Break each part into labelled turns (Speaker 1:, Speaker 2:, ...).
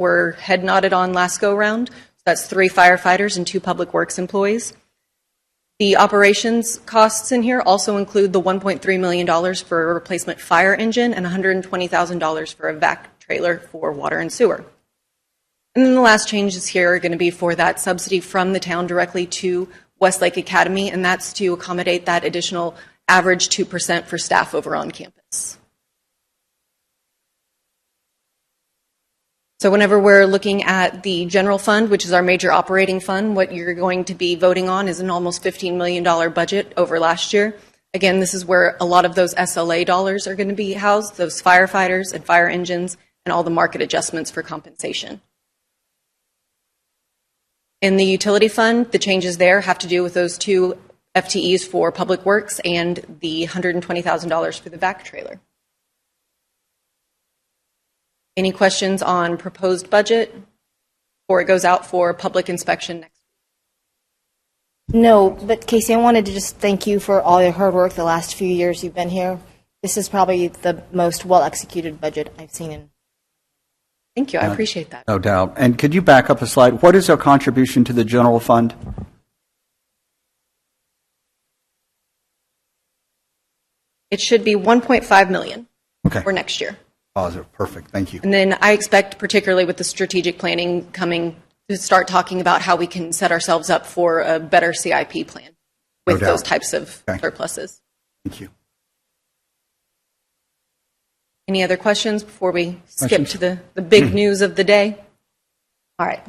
Speaker 1: were head nodded on last go round. So that's 3 firefighters and 2 public works employees. The operations costs in here also include the $1.3 million for a replacement fire engine and $120,000 for a vac trailer for water and sewer. And then the last changes here are going to be for that subsidy from the town directly to Westlake Academy, and that's to accommodate that additional average 2% for staff over on campus. So whenever we're looking at the general fund, which is our major operating fund, what you're going to be voting on is an almost $15 million budget over last year. Again, this is where a lot of those SLA dollars are going to be housed, those firefighters and fire engines, and all the market adjustments for compensation. In the utility fund, the changes there have to do with those 2 FTEs for public works and the $120,000 for the vac trailer. Any questions on proposed budget before it goes out for public inspection next week?
Speaker 2: No, but Casey, I wanted to just thank you for all your hard work the last few years you've been here. This is probably the most well-executed budget I've seen in.
Speaker 1: Thank you. I appreciate that.
Speaker 3: No doubt. And could you back up a slide? What is our contribution to the general fund?
Speaker 1: It should be $1.5 million for next year.
Speaker 3: Positive. Perfect. Thank you.
Speaker 1: And then I expect, particularly with the strategic planning coming, to start talking about how we can set ourselves up for a better CIP plan with those types of surpluses.
Speaker 3: Thank you.
Speaker 1: Any other questions before we skip to the big news of the day? All right.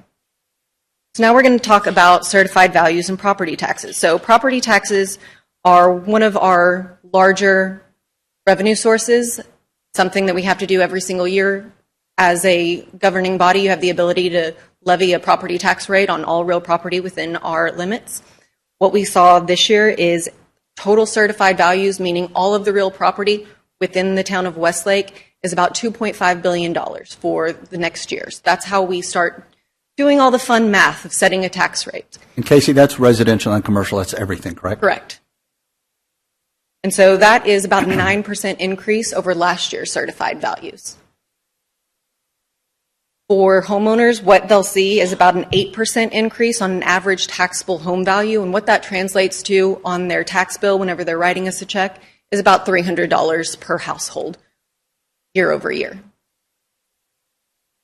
Speaker 1: So now we're going to talk about certified values and property taxes. So property taxes are one of our larger revenue sources, something that we have to do every single year. As a governing body, you have the ability to levy a property tax rate on all real property within our limits. What we saw this year is total certified values, meaning all of the real property within the town of Westlake, is about $2.5 billion for the next year. So that's how we start doing all the fun math of setting a tax rate.
Speaker 3: And Casey, that's residential and commercial. That's everything, correct?
Speaker 1: Correct. And so that is about a 9% increase over last year's certified values. For homeowners, what they'll see is about an 8% increase on an average taxable home value, and what that translates to on their tax bill whenever they're writing us a check is about $300 per household year over year.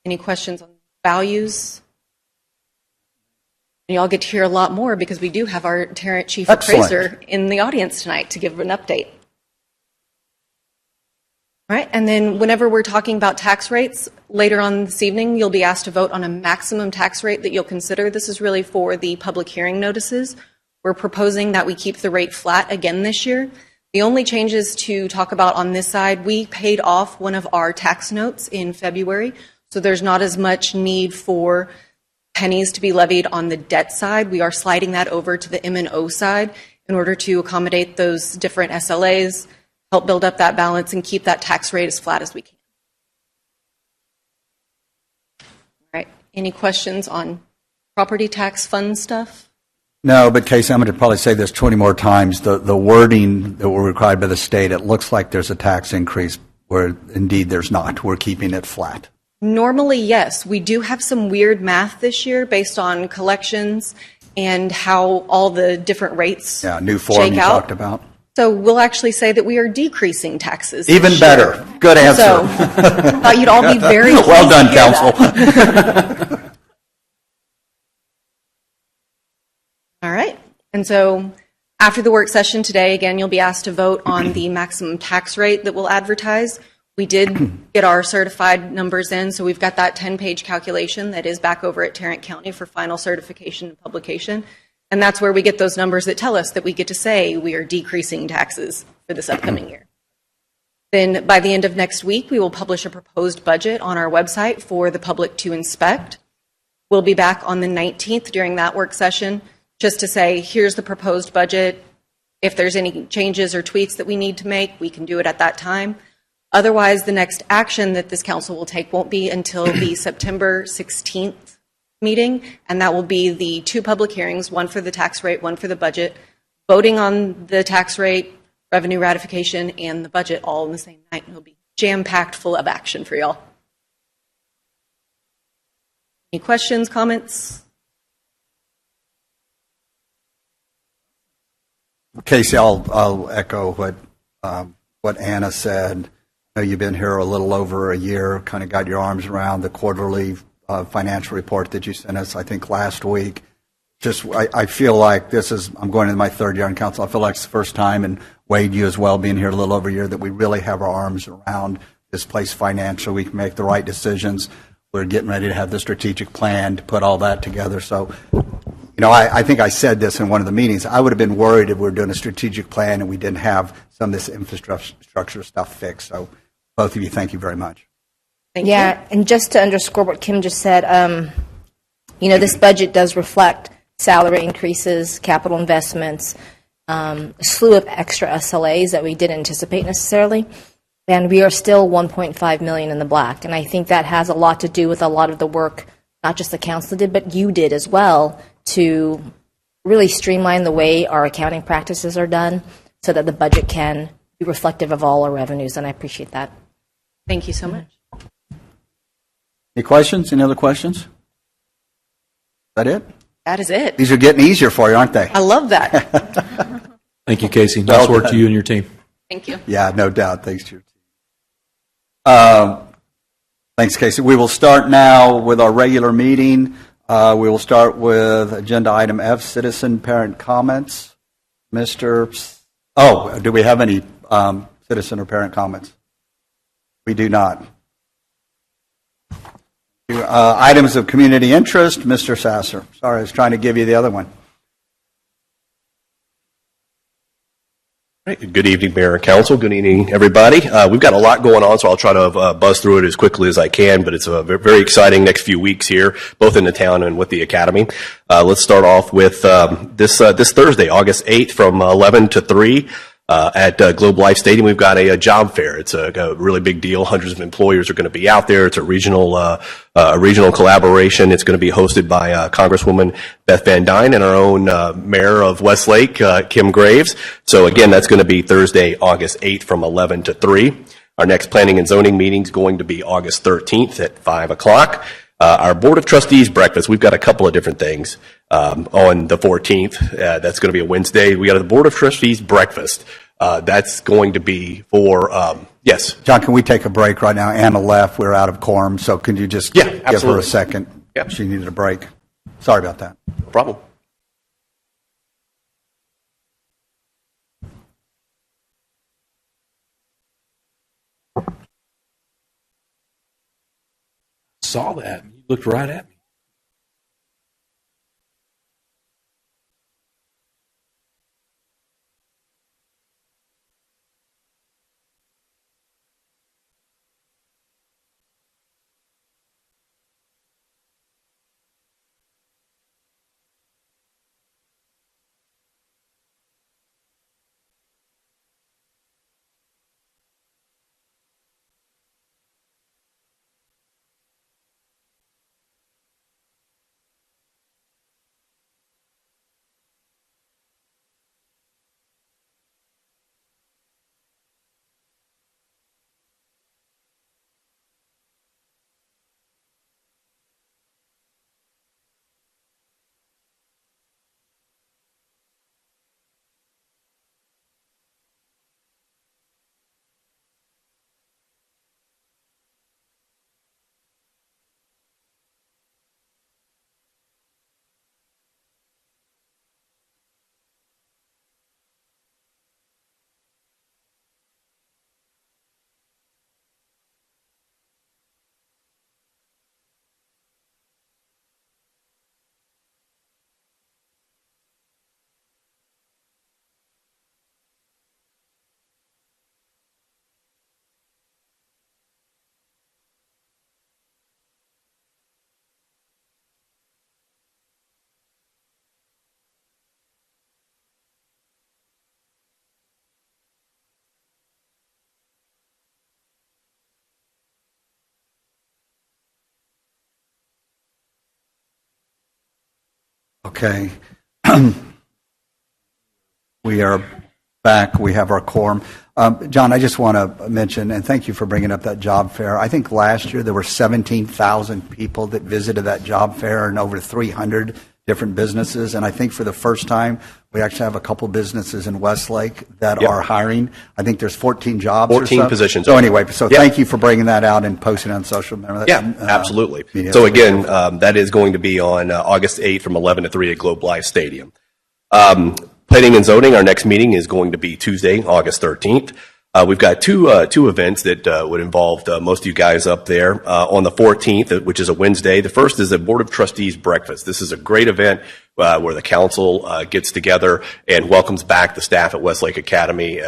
Speaker 1: Any questions on values? And y'all get to hear a lot more because we do have our Tarrant Chief Appraiser in the audience tonight to give an update. All right, and then whenever we're talking about tax rates, later on this evening, you'll be asked to vote on a maximum tax rate that you'll consider. This is really for the public hearing notices. We're proposing that we keep the rate flat again this year. The only changes to talk about on this side, we paid off one of our tax notes in February, so there's not as much need for pennies to be levied on the debt side. We are sliding that over to the M&O side in order to accommodate those different SLAs, help build up that balance, and keep that tax rate as flat as we can. All right, any questions on property tax fund stuff?
Speaker 3: No, but Casey, I'm going to probably say this 20 more times. The wording that we're required by the state, it looks like there's a tax increase where indeed there's not. We're keeping it flat.
Speaker 1: Normally, yes. We do have some weird math this year based on collections and how all the different rates
Speaker 3: new form you talked about.
Speaker 1: So we'll actually say that we are decreasing taxes.
Speaker 3: Even better. Good answer.
Speaker 1: So I thought you'd all be very
Speaker 3: well done, counsel.
Speaker 1: All right. And so after the work session today, again, you'll be asked to vote on the maximum tax rate that we'll advertise. We did get our certified numbers in, so we've got that 10-page calculation that is back over at Tarrant County for final certification and publication. And that's where we get those numbers that tell us that we get to say we are decreasing taxes for this upcoming year. Then by the end of next week, we will publish a proposed budget on our website for the public to inspect. We'll be back on the 19th during that work session just to say, here's the proposed budget. If there's any changes or tweaks that we need to make, we can do it at that time. Otherwise, the next action that this council will take won't be until the September 16th meeting, and that will be the 2 public hearings, one for the tax rate, one for the budget, voting on the tax rate, revenue ratification, and the budget all in the same night. It'll be jam-packed full of action for y'all. Any questions, comments?
Speaker 3: Casey, I'll echo what Anna said. I know you've been here a little over a year, kind of got your arms around the quarterly financial report that you sent us, I think, last week. I feel like I'm going into my third year on council. I feel like it's the first time, and Wade, you as well, being here a little over a year, that we really have our arms around this place financially. We can make the right decisions. We're getting ready to have the strategic plan to put all that together. So, I think I said this in one of the meetings. I would have been worried if we were doing a strategic plan and we didn't have some of this infrastructure stuff fixed. So, both of you, thank you very much.
Speaker 1: Thank you.
Speaker 2: And just to underscore what Kim just said, this budget does reflect salary increases, capital investments, a slew of extra SLAs that we didn't anticipate necessarily. And we are still 1.5 million in the black. And I think that has a lot to do with a lot of the work, not just the council did, but you did as well, to really streamline the way our accounting practices are done so that the budget can be reflective of all our revenues. And I appreciate that.
Speaker 1: Thank you so much.
Speaker 3: Any questions? Any other questions? Is that it?
Speaker 1: That is it.
Speaker 3: These are getting easier for you, aren't they?
Speaker 1: I love that.
Speaker 4: Thank you, Casey. Nice work to you and your team.
Speaker 1: Thank you.
Speaker 3: Yeah, no doubt. Thanks to your team. Thanks, Casey. We will start now with our regular meeting. We will start with agenda item F, citizen parent comments. Do we have any citizen or parent comments? We do not. Items of community interest, Mr. Sasser. Sorry, I was trying to give you the other one.
Speaker 5: Good evening, Mayor and Council. Good evening, everybody. We've got a lot going on, so I'll try to buzz through it as quickly as I can, but it's a very exciting next few weeks here, both in the town and with the Academy. Let's start off with this Thursday, August 8th, from 11 to 3. At Globe Life Stadium, we've got a job fair. It's a really big deal. Hundreds of employers are going to be out there. It's a regional collaboration. It's going to be hosted by Congresswoman Beth Van Dyne and our own Mayor of Westlake, Kim Graves. So again, that's going to be Thursday, August 8th from 11 to 3. Our next planning and zoning meeting is going to be August 13th at 5 o'clock. Our Board of Trustees breakfast, we've got a couple of different things on the 14th. That's going to be a Wednesday. We got a Board of Trustees breakfast. That's going to be for, yes.
Speaker 3: John, can we take a break right now? Anna left. We're out of quorum. So can you just give her
Speaker 5: absolutely.
Speaker 3: a second?
Speaker 5: Yeah.
Speaker 3: She needed a break. Sorry about that.
Speaker 5: No problem.
Speaker 4: Saw that. You looked right at me.
Speaker 3: Okay. We are back. We have our quorum. John, I just want to mention, and thank you for bringing up that job fair. I think last year there were 17,000 people that visited that job fair and over 300 different businesses. And I think for the first time, we actually have a couple businesses in Westlake that
Speaker 5: Yep.
Speaker 3: are hiring. I think there's 14 jobs.
Speaker 5: 14
Speaker 3: or so.
Speaker 5: positions.
Speaker 3: So anyway, so
Speaker 5: Yep.
Speaker 3: thank you for bringing that out and posting it on social media.
Speaker 5: Yeah, absolutely.
Speaker 3: media.
Speaker 5: So again, that is going to be on August 8th from 11 to 3 at Globe Life Stadium. Planning and zoning, our next meeting is going to be Tuesday, August 13th. We've got two events that would involve most of you guys up there. On the 14th, which is a Wednesday, the first is a Board of Trustees breakfast. This is a great event where the council gets together and welcomes back the staff at Westlake Academy.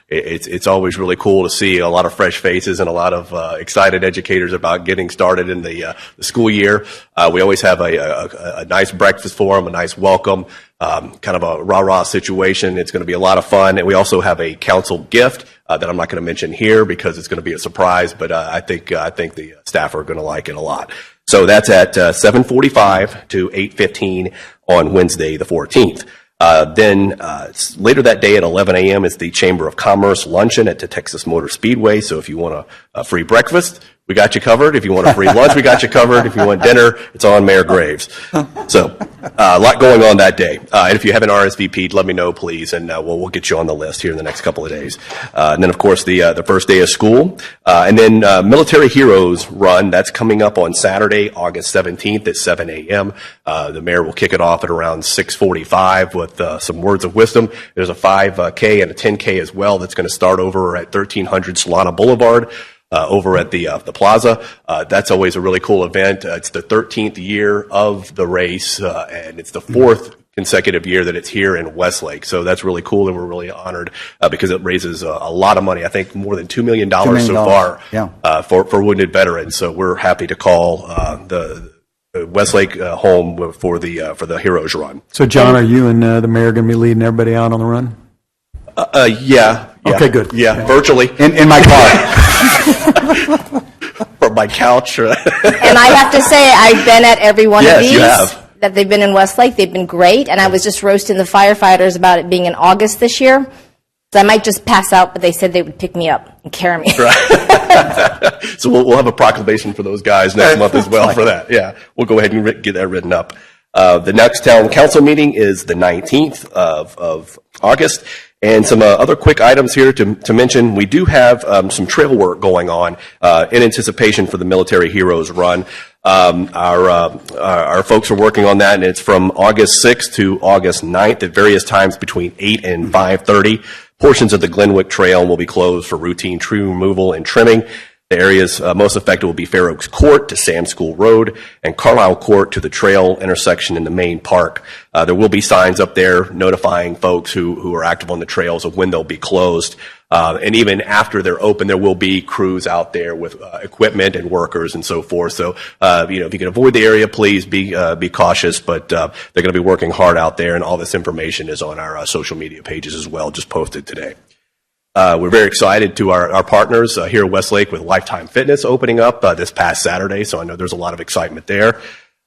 Speaker 5: It's always really cool to see a lot of fresh faces and a lot of excited educators about getting started in the school year. We always have a nice breakfast for them, a nice welcome. Kind of a rah-rah situation. It's going to be a lot of fun. And we also have a council gift that I'm not going to mention here because it's going to be a surprise, but I think the staff are going to like it a lot. So that's at 7:45 to 8:15 on Wednesday, the 14th. Then later that day at 11 a.m. is the Chamber of Commerce luncheon at the Texas Motor Speedway. So if you want a free breakfast, we got you covered. If you want a free lunch, we got you covered. If you want dinner, it's on Mayor Graves. So a lot going on that day. And if you haven't RSVP'd, let me know, please, and we'll get you on the list here in the next couple of days. And then, of course, the first day of school. And then Military Heroes Run, that's coming up on Saturday, August 17th at 7 a.m. The mayor will kick it off at around 6:45 with some words of wisdom. There's a 5K and a 10K as well that's going to start over at 1300 Solana Boulevard. Over at the plaza. That's always a really cool event. It's the 13th year of the race, and it's the 4th consecutive year that it's here in Westlake. So that's really cool, and we're really honored because it raises a lot of money. I think more than $2 million so far for wounded veterans. So we're happy to call the Westlake home for the Heroes Run.
Speaker 6: So, John, are you and the mayor going to be leading everybody out on the run?
Speaker 5: Yeah.
Speaker 6: Okay, good.
Speaker 5: Yeah, virtually.
Speaker 3: In my car.
Speaker 5: From my couch.
Speaker 2: And I have to say, I've been at every one of these.
Speaker 5: You have.
Speaker 2: That they've been in Westlake. They've been great. And I was just roasting the firefighters about it being in August this year. So I might just pass out, but they said they would pick me up and carry me.
Speaker 5: Right. So we'll have a proclamation for those guys next month as well for that. Yeah, we'll go ahead and get that written up. The next town council meeting is the 19th of August. And some other quick items here to mention. We do have some trail work going on in anticipation for the Military Heroes Run. Our folks are working on that, and it's from August 6th to August 9th at various times between 8 and 5:30. Portions of the Glenwick Trail will be closed for routine tree removal and trimming. The areas most affected will be Fair Oaks Court to Sam School Road and Carlisle Court to the trail intersection in the main park. There will be signs up there notifying folks who are active on the trails of when they'll be closed. And even after they're open, there will be crews out there with equipment and workers and so forth. So, if you can avoid the area, please be cautious. But they're going to be working hard out there, and all this information is on our social media pages as well, just posted today. We're very excited to our partners here at Westlake with Lifetime Fitness opening up this past Saturday, so I know there's a lot of excitement there.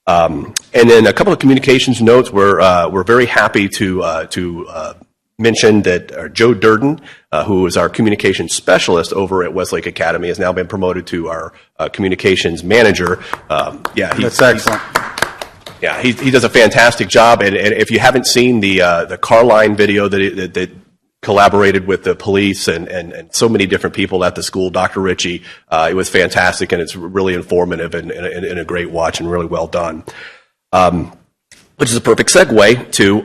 Speaker 5: And then a couple of communications notes. We're very happy to mention that Joe Durden, who is our communications specialist over at Westlake Academy, has now been promoted to our communications manager.
Speaker 3: That's excellent.
Speaker 5: Yeah, he does a fantastic job. And if you haven't seen the Carline video that collaborated with the police and so many different people at the school, Dr. Ritchie. It was fantastic, and it's really informative and a great watch and really well done. Which is a perfect segue to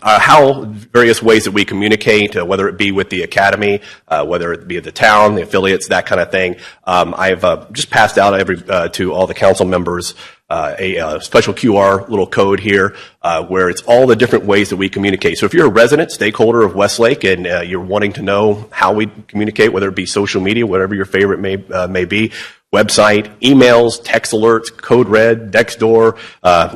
Speaker 5: how various ways that we communicate, whether it be with the academy, whether it be the town, the affiliates, that kind of thing. I've just passed out to all the council members a special QR little code here where it's all the different ways that we communicate. So if you're a resident, stakeholder of Westlake, and you're wanting to know how we communicate, whether it be social media, whatever your favorite may be, website, emails, text alerts, code red, Nextdoor.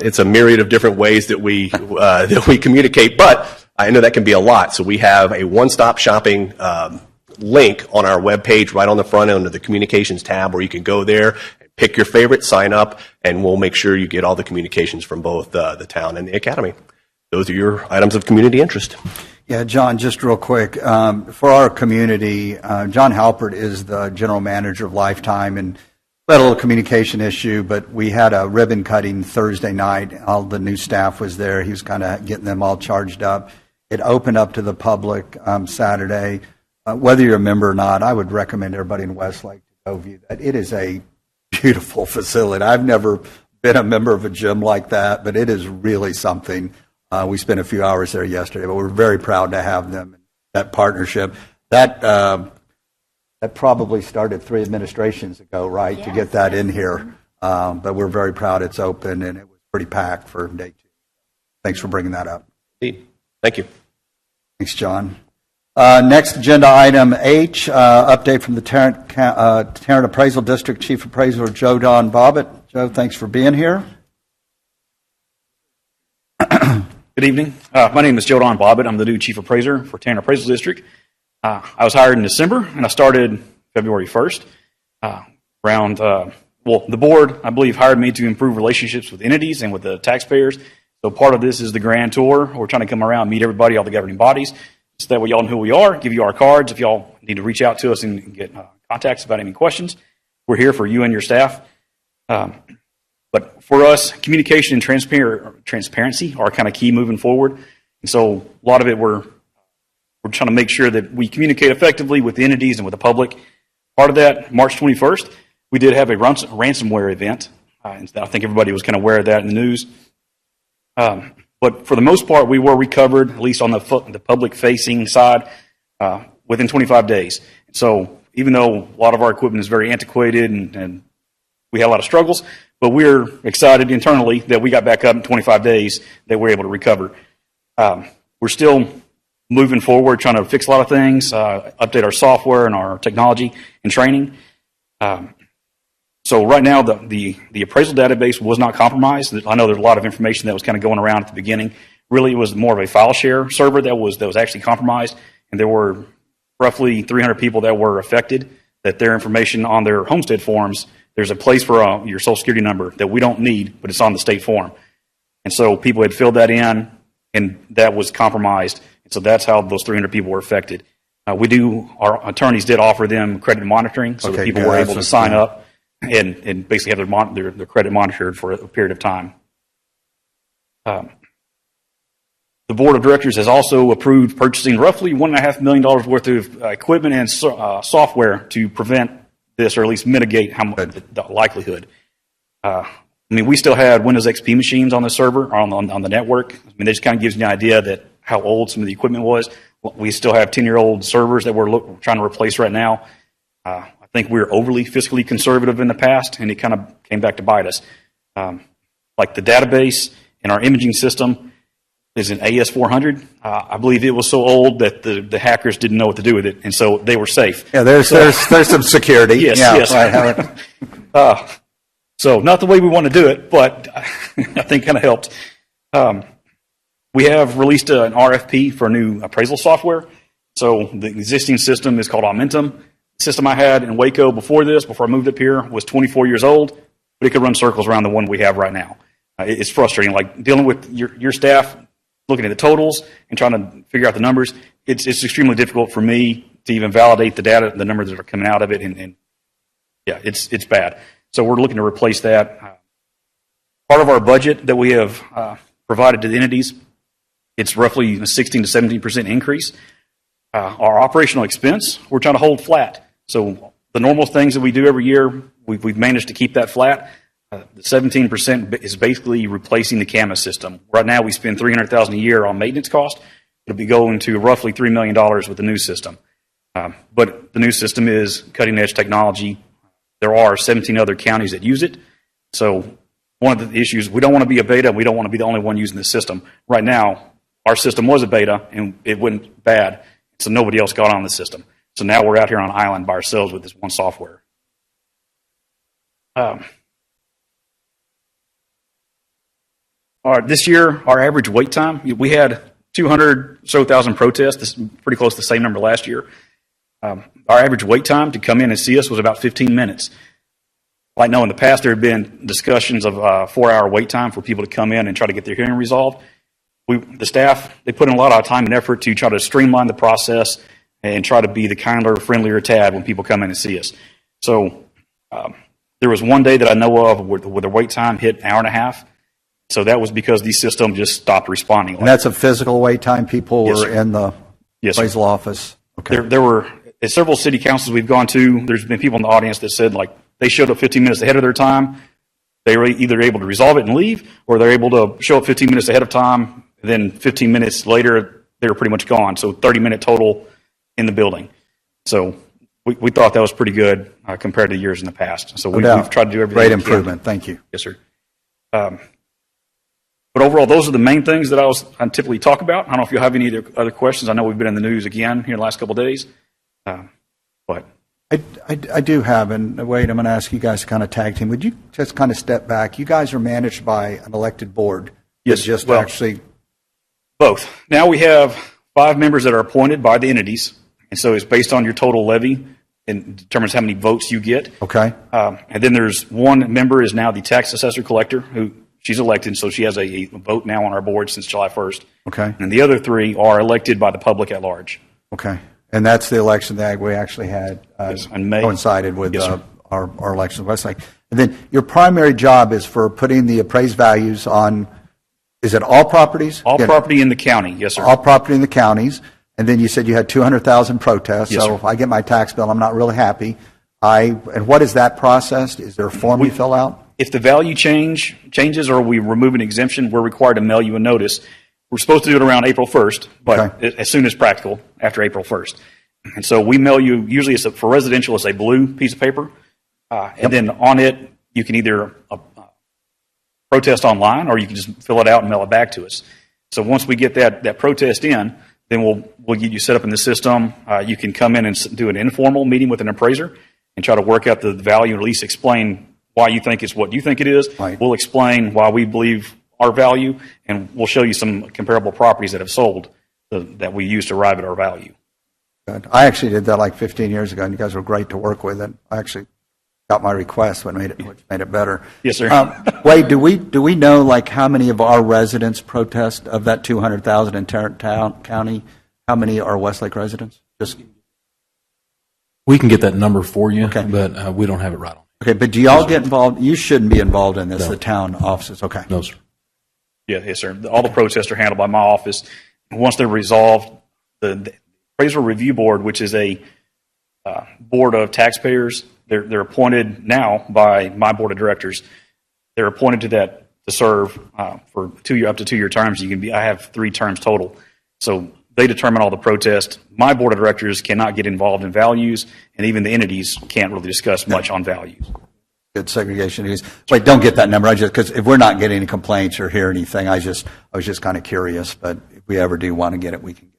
Speaker 5: It's a myriad of different ways that we communicate, but I know that can be a lot. So we have a one-stop shopping link on our webpage right on the front end of the communications tab where you can go there, pick your favorite, sign up, and we'll make sure you get all the communications from both the town and the academy. Those are your items of community interest.
Speaker 3: Yeah, John, just real quick, for our community, John Halpert is the general manager of Lifetime, and we had a little communication issue, but we had a ribbon cutting Thursday night. All the new staff was there. He was kind of getting them all charged up. It opened up to the public Saturday. Whether you're a member or not, I would recommend everybody in Westlake to go view that. It is a beautiful facility. I've never been a member of a gym like that, but it is really something. We spent a few hours there yesterday, but we're very proud to have them. That partnership, that probably started 3 administrations ago, right, to get that in here. But we're very proud it's open, and it was pretty packed for day 2. Thanks for bringing that up.
Speaker 5: Indeed. Thank you.
Speaker 3: Thanks, John. Next agenda item H, update from the Tarrant Appraisal District Chief Appraiser Joe Don Bobbitt. Joe, thanks for being here.
Speaker 7: Good evening. My name is Joe Don Bobbitt. I'm the new Chief Appraiser for Tarrant Appraisal District. I was hired in December, and I started February 1st. The board, I believe, hired me to improve relationships with entities and with the taxpayers. So part of this is the grand tour. We're trying to come around, meet everybody, all the governing bodies, so that way y'all know who we are, give you our cards if y'all need to reach out to us and get contacts about any questions. We're here for you and your staff. But for us, communication and transparency are kind of key moving forward. And so a lot of it, we're trying to make sure that we communicate effectively with the entities and with the public. Part of that, March 21st, we did have a ransomware event. And I think everybody was kind of aware of that in the news. But for the most part, we were recovered, at least on the public-facing side, within 25 days. So even though a lot of our equipment is very antiquated and we had a lot of struggles, but we're excited internally that we got back up in 25 days that we're able to recover. We're still moving forward, trying to fix a lot of things, update our software and our technology and training. So right now, the appraisal database was not compromised. I know there's a lot of information that was kind of going around at the beginning. Really, it was more of a file share server that was actually compromised, and there were roughly 300 people that were affected, that their information on their homestead forms, there's a place for your Social Security number that we don't need, but it's on the state form. And so people had filled that in, and that was compromised. And so that's how those 300 people were affected. Our attorneys did offer them credit monitoring, so that people were able to sign up and basically have their credit monitored for a period of time. The board of directors has also approved purchasing roughly $1.5 million worth of equipment and software to prevent this, or at least mitigate the likelihood. We still had Windows XP machines on the server, on the network. That just kind of gives you an idea that how old some of the equipment was. We still have 10-year-old servers that we're trying to replace right now. I think we were overly fiscally conservative in the past, and it kind of came back to bite us. Like the database in our imaging system is an AS400. I believe it was so old that the hackers didn't know what to do with it, and so they were safe.
Speaker 3: Yeah, there's some security.
Speaker 7: Yes,
Speaker 3: yeah,
Speaker 7: yes. Right, so not the way we want to do it, but I think kind of helped. We have released an RFP for new appraisal software. So the existing system is called Aumentum. The system I had in Waco before I moved up here, was 24 years old, but it could run circles around the one we have right now. It's frustrating, like dealing with your staff, looking at the totals and trying to figure out the numbers. It's extremely difficult for me to even validate the data, the numbers that are coming out of it, and yeah, it's bad. So we're looking to replace that. Part of our budget that we have provided to the entities, it's roughly a 16 to 17% increase. Our operational expense, we're trying to hold flat. So the normal things that we do every year, we've managed to keep that flat. The 17% is basically replacing the CAMA system. Right now, we spend $300,000 a year on maintenance cost. It'll be going to roughly $3 million with the new system. But the new system is cutting-edge technology. There are 17 other counties that use it. So one of the issues, we don't want to be a beta. We don't want to be the only one using the system. Right now, our system was a beta, and it went bad, so nobody else got on the system. So now we're out here on an island by ourselves with this one software. This year, our average wait time, we had 200,000 protests. This is pretty close to the same number last year. Our average wait time to come in and see us was about 15 minutes. I know in the past, there had been discussions of a 4-hour wait time for people to come in and try to get their hearing resolved. the staff, they put in a lot of time and effort to try to streamline the process and try to be the kinder, friendlier Tad when people come in and see us. So there was one day that I know of where the wait time hit an hour and a half. So that was because the system just stopped responding.
Speaker 3: And that's a physical wait time? People
Speaker 7: Yes,
Speaker 3: were
Speaker 7: sir.
Speaker 3: in the
Speaker 7: Yes, sir.
Speaker 3: appraisal office? Okay.
Speaker 7: There were at several city councils we've gone to, there's been people in the audience that said like they showed up 15 minutes ahead of their time. They were either able to resolve it and leave, or they're able to show up 15 minutes ahead of time. And then 15 minutes later, they were pretty much gone. So 30-minute total in the building. So we thought that was pretty good compared to years in the past. So
Speaker 3: No
Speaker 7: we've
Speaker 3: doubt.
Speaker 7: tried to do everything.
Speaker 3: Great
Speaker 7: we can.
Speaker 3: improvement. Thank you.
Speaker 7: Yes, sir. But overall, those are the main things that I typically talk about. I don't know if you have any other questions. I know we've been in the news again here in the last couple of days. But
Speaker 3: I do have, and Wade, I'm going to ask you guys to kind of tag team. Would you just kind of step back? You guys are managed by an elected board.
Speaker 7: Yes,
Speaker 3: That just
Speaker 7: well-
Speaker 3: actually,
Speaker 7: both. Now we have 5 members that are appointed by the entities. And so it's based on your total levy and determines how many votes you get.
Speaker 3: okay,
Speaker 7: And then there's one member is now the tax assessor collector, who she's elected, so she has a vote now on our board since July 1st.
Speaker 3: okay,
Speaker 7: And the other 3 are elected by the public at large.
Speaker 3: okay. And that's the election that we actually had
Speaker 7: Yes, in May.
Speaker 3: coincided with
Speaker 7: Yes, sir.
Speaker 3: our election in Westlake. And then your primary job is for putting the appraised values on, is it all properties?
Speaker 7: All
Speaker 3: Again,
Speaker 7: property in the county, yes, sir.
Speaker 3: all property in the counties, and then you said you had 200,000 protests.
Speaker 7: Yes,
Speaker 3: so
Speaker 7: sir.
Speaker 3: if I get my tax bill, I'm not really happy. And what is that process? Is there a form you fill out?
Speaker 7: If the value changes or we remove an exemption, we're required to mail you a notice. We're supposed to do it around April 1st, but
Speaker 3: Okay.
Speaker 7: as soon as practical after April 1st. And so we mail you, usually for residential, it's a blue piece of paper. And then on it, you can either protest online, or you can just fill it out and mail it back to us. So once we get that protest in, then we'll get you set up in the system. You can come in and do an informal meeting with an appraiser and try to work out the value, and at least explain why you think it's what you think it is.
Speaker 3: Right.
Speaker 7: We'll explain why we believe our value, and we'll show you some comparable properties that have sold that we use to arrive at our value.
Speaker 3: Good. I actually did that like 15 years ago, and you guys were great to work with, and I actually got my request, which made it better.
Speaker 7: Yes, sir.
Speaker 3: Wade, do we know like how many of our residents protest of that 200,000 in Tarrant County? How many are Westlake residents? Just
Speaker 4: We can get that number for you,
Speaker 3: Okay.
Speaker 4: but we don't have it right on.
Speaker 3: okay, but do y'all get involved? You shouldn't be involved in this.
Speaker 4: No.
Speaker 3: The town offices. Okay.
Speaker 4: No, sir.
Speaker 7: Yes, sir. All the protests are handled by my office. And once they're resolved, the appraisal review board, which is a board of taxpayers, they're appointed now by my board of directors. They're appointed to that to serve for up to 2 year terms. I have 3 terms total. So they determine all the protests. My board of directors cannot get involved in values, and even the entities can't really discuss much on values.
Speaker 3: Good segregation is. Wait, don't get that number. I just, because if we're not getting any complaints or hear anything, I was just kind of curious. But if we ever do want to get it, we can.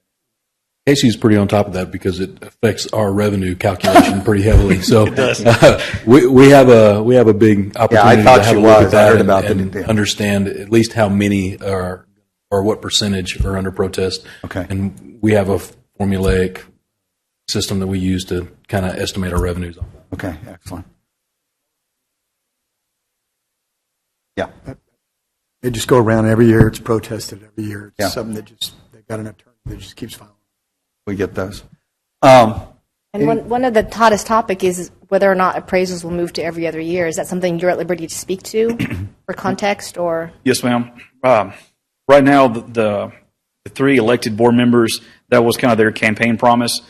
Speaker 4: Casey's pretty on top of that because it affects our revenue calculation pretty heavily. So we have a big opportunity
Speaker 3: thought
Speaker 4: to have
Speaker 3: she
Speaker 4: a look
Speaker 3: was.
Speaker 4: at that
Speaker 3: I heard about
Speaker 4: and
Speaker 3: the-
Speaker 4: understand at least how many are or what percentage are under protest.
Speaker 3: Okay.
Speaker 4: And we have a formulaic system that we use to kind of estimate our revenues on that.
Speaker 3: Okay, excellent. Yeah.
Speaker 8: They just go around every year. It's protested every year. It's
Speaker 3: Yeah.
Speaker 8: something that they've got an attorney that just keeps filing.
Speaker 3: We get those.
Speaker 2: And one of the hottest topic is whether or not appraisals will move to every other year. Is that something you're at liberty to speak to for context, or?
Speaker 7: Yes, ma'am. Right now, the 3 elected board members, that was kind of their campaign promise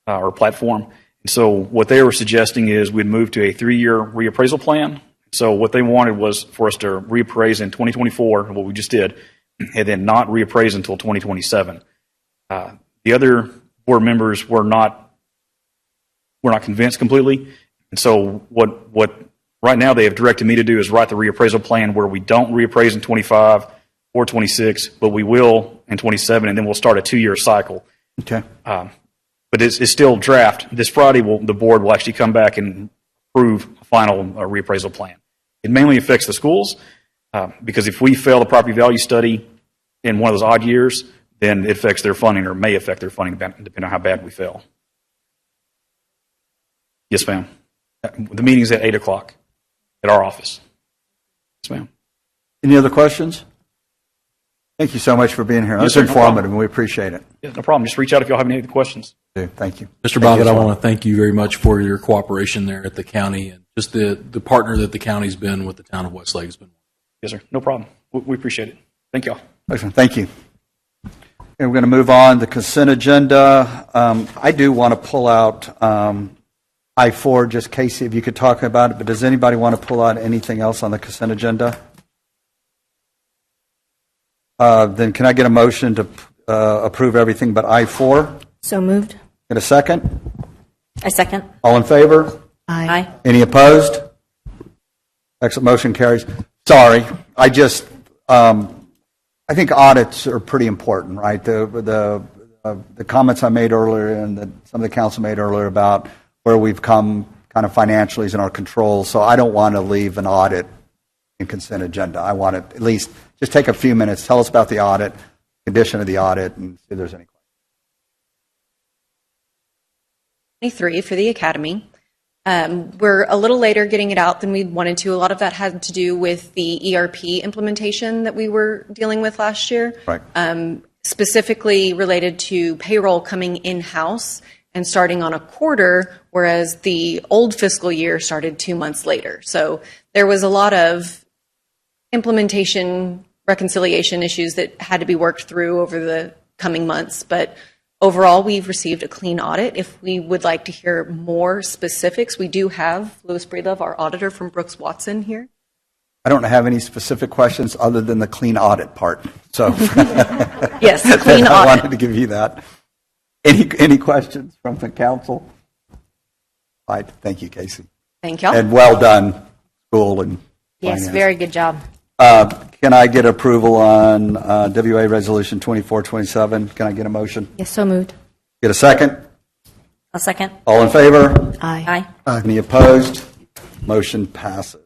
Speaker 7: or platform. And so what they were suggesting is we'd move to a 3-year reappraisal plan. So what they wanted was for us to reappraise in 2024, what we just did, and then not reappraise until 2027. The other board members were not convinced completely. And so what right now they have directed me to do is write the reappraisal plan where we don't reappraise in 25 or 26, but we will in 27, and then we'll start a 2-year cycle.
Speaker 3: Okay.
Speaker 7: But it's still draft. This Friday, the board will actually come back and approve a final reappraisal plan. It mainly affects the schools because if we fail the property value study in one of those odd years, then it affects their funding or may affect their funding depending on how bad we fail. Yes, ma'am. The meeting's at 8 o'clock at our office. Yes, ma'am.
Speaker 3: Any other questions? Thank you so much for being here. That's
Speaker 7: sir, no
Speaker 3: informative, and we appreciate it.
Speaker 7: Yeah, no problem. Just reach out if y'all have any other questions.
Speaker 3: Thank you.
Speaker 4: Mr. Bobbitt, I want to thank you very much for your cooperation there at the county and just the partner that the county's been with the town of Westlake has been.
Speaker 7: Yes, sir. No problem. We appreciate it. Thank y'all.
Speaker 3: Excellent. Thank you. Okay, we're going to move on. The consent agenda. I do want to pull out I-4, just Casey, if you could talk about it, but does anybody want to pull out anything else on the consent agenda? Then can I get a motion to approve everything but I-4?
Speaker 2: So moved.
Speaker 3: Get a second?
Speaker 2: I second.
Speaker 3: All in favor?
Speaker 2: Aye.
Speaker 3: Any opposed? Excellent. Motion carries. Sorry, I just, I think audits are pretty important, right? The comments I made earlier and that some of the council made earlier about where we've come kind of financially is in our control. So I don't want to leave an audit in consent agenda. I want to at least just take a few minutes, tell us about the audit, condition of the audit, and see if there's any questions.
Speaker 1: 23 for the academy. We're a little later getting it out than we wanted to. A lot of that had to do with the ERP implementation that we were dealing with last year.
Speaker 3: Right.
Speaker 1: Specifically related to payroll coming in-house and starting on a quarter, whereas the old fiscal year started 2 months later. So there was a lot of implementation reconciliation issues that had to be worked through over the coming months. But overall, we've received a clean audit. If we would like to hear more specifics, we do have Louis Breedlove, our auditor from Brooks Watson, here.
Speaker 3: I don't have any specific questions other than the clean audit part. So
Speaker 1: Yes, clean
Speaker 3: I
Speaker 1: audit.
Speaker 3: wanted to give you that. Any questions from the council? All right, thank you, Casey.
Speaker 1: Thank y'all.
Speaker 3: And well done, school and
Speaker 2: Yes,
Speaker 3: finance.
Speaker 2: very good job.
Speaker 3: Can I get approval on WA Resolution 2427? Can I get a motion?
Speaker 2: Yes, so moved.
Speaker 3: Get a second?
Speaker 2: I'll second.
Speaker 3: All in favor?
Speaker 2: Aye.
Speaker 3: Any opposed? Motion passes.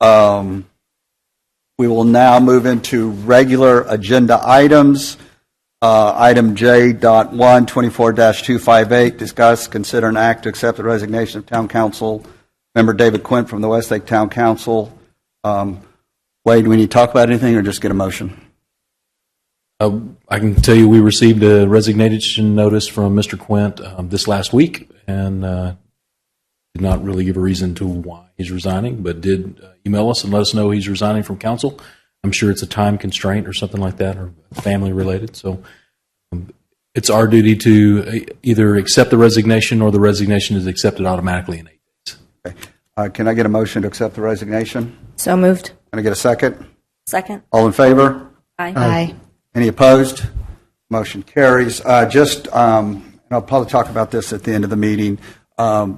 Speaker 3: We will now move into regular agenda items. Item J.1, 24-258, discuss, consider, and act to accept the resignation of Town Council Member David Quint from the Westlake Town Council. Wade, do we need to talk about anything or just get a motion?
Speaker 4: I can tell you we received a resignation notice from Mr. Quint this last week and did not really give a reason to why he's resigning, but did email us and let us know he's resigning from council. I'm sure it's a time constraint or something like that or family related. So it's our duty to either accept the resignation or the resignation is accepted automatically in 8 days.
Speaker 3: Okay. Can I get a motion to accept the resignation?
Speaker 2: So moved.
Speaker 3: Can I get a second?
Speaker 2: Second.
Speaker 3: All in favor?
Speaker 2: Aye.
Speaker 3: Any opposed? Motion carries. And I'll probably talk about this at the end of the meeting.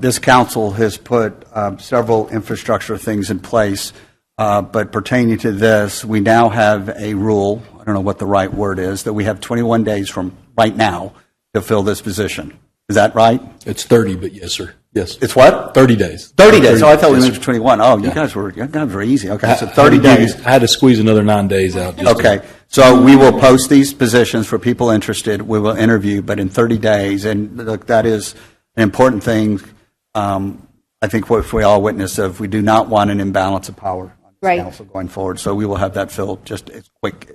Speaker 3: This council has put several infrastructure things in place, but pertaining to this, we now have a rule, I don't know what the right word is, that we have 21 days from right now to fill this position. Is that right?
Speaker 4: It's 30, but yes, sir. Yes.
Speaker 3: It's what?
Speaker 4: 30 days.
Speaker 3: 30 days. Oh, I thought we
Speaker 4: Yes,
Speaker 3: moved
Speaker 4: sir.
Speaker 3: to 21. Oh, you
Speaker 4: Yeah.
Speaker 3: guys were easy. Okay, so
Speaker 4: I
Speaker 3: 30 days.
Speaker 4: had to squeeze another 9 days out. Just
Speaker 3: Okay, so we will post these positions for people interested. We will interview, but in 30 days. And look, that is an important thing. I think what we all witness of, we do not want an imbalance of power on this
Speaker 2: Right.
Speaker 3: council going forward. So we will have that filled just as quick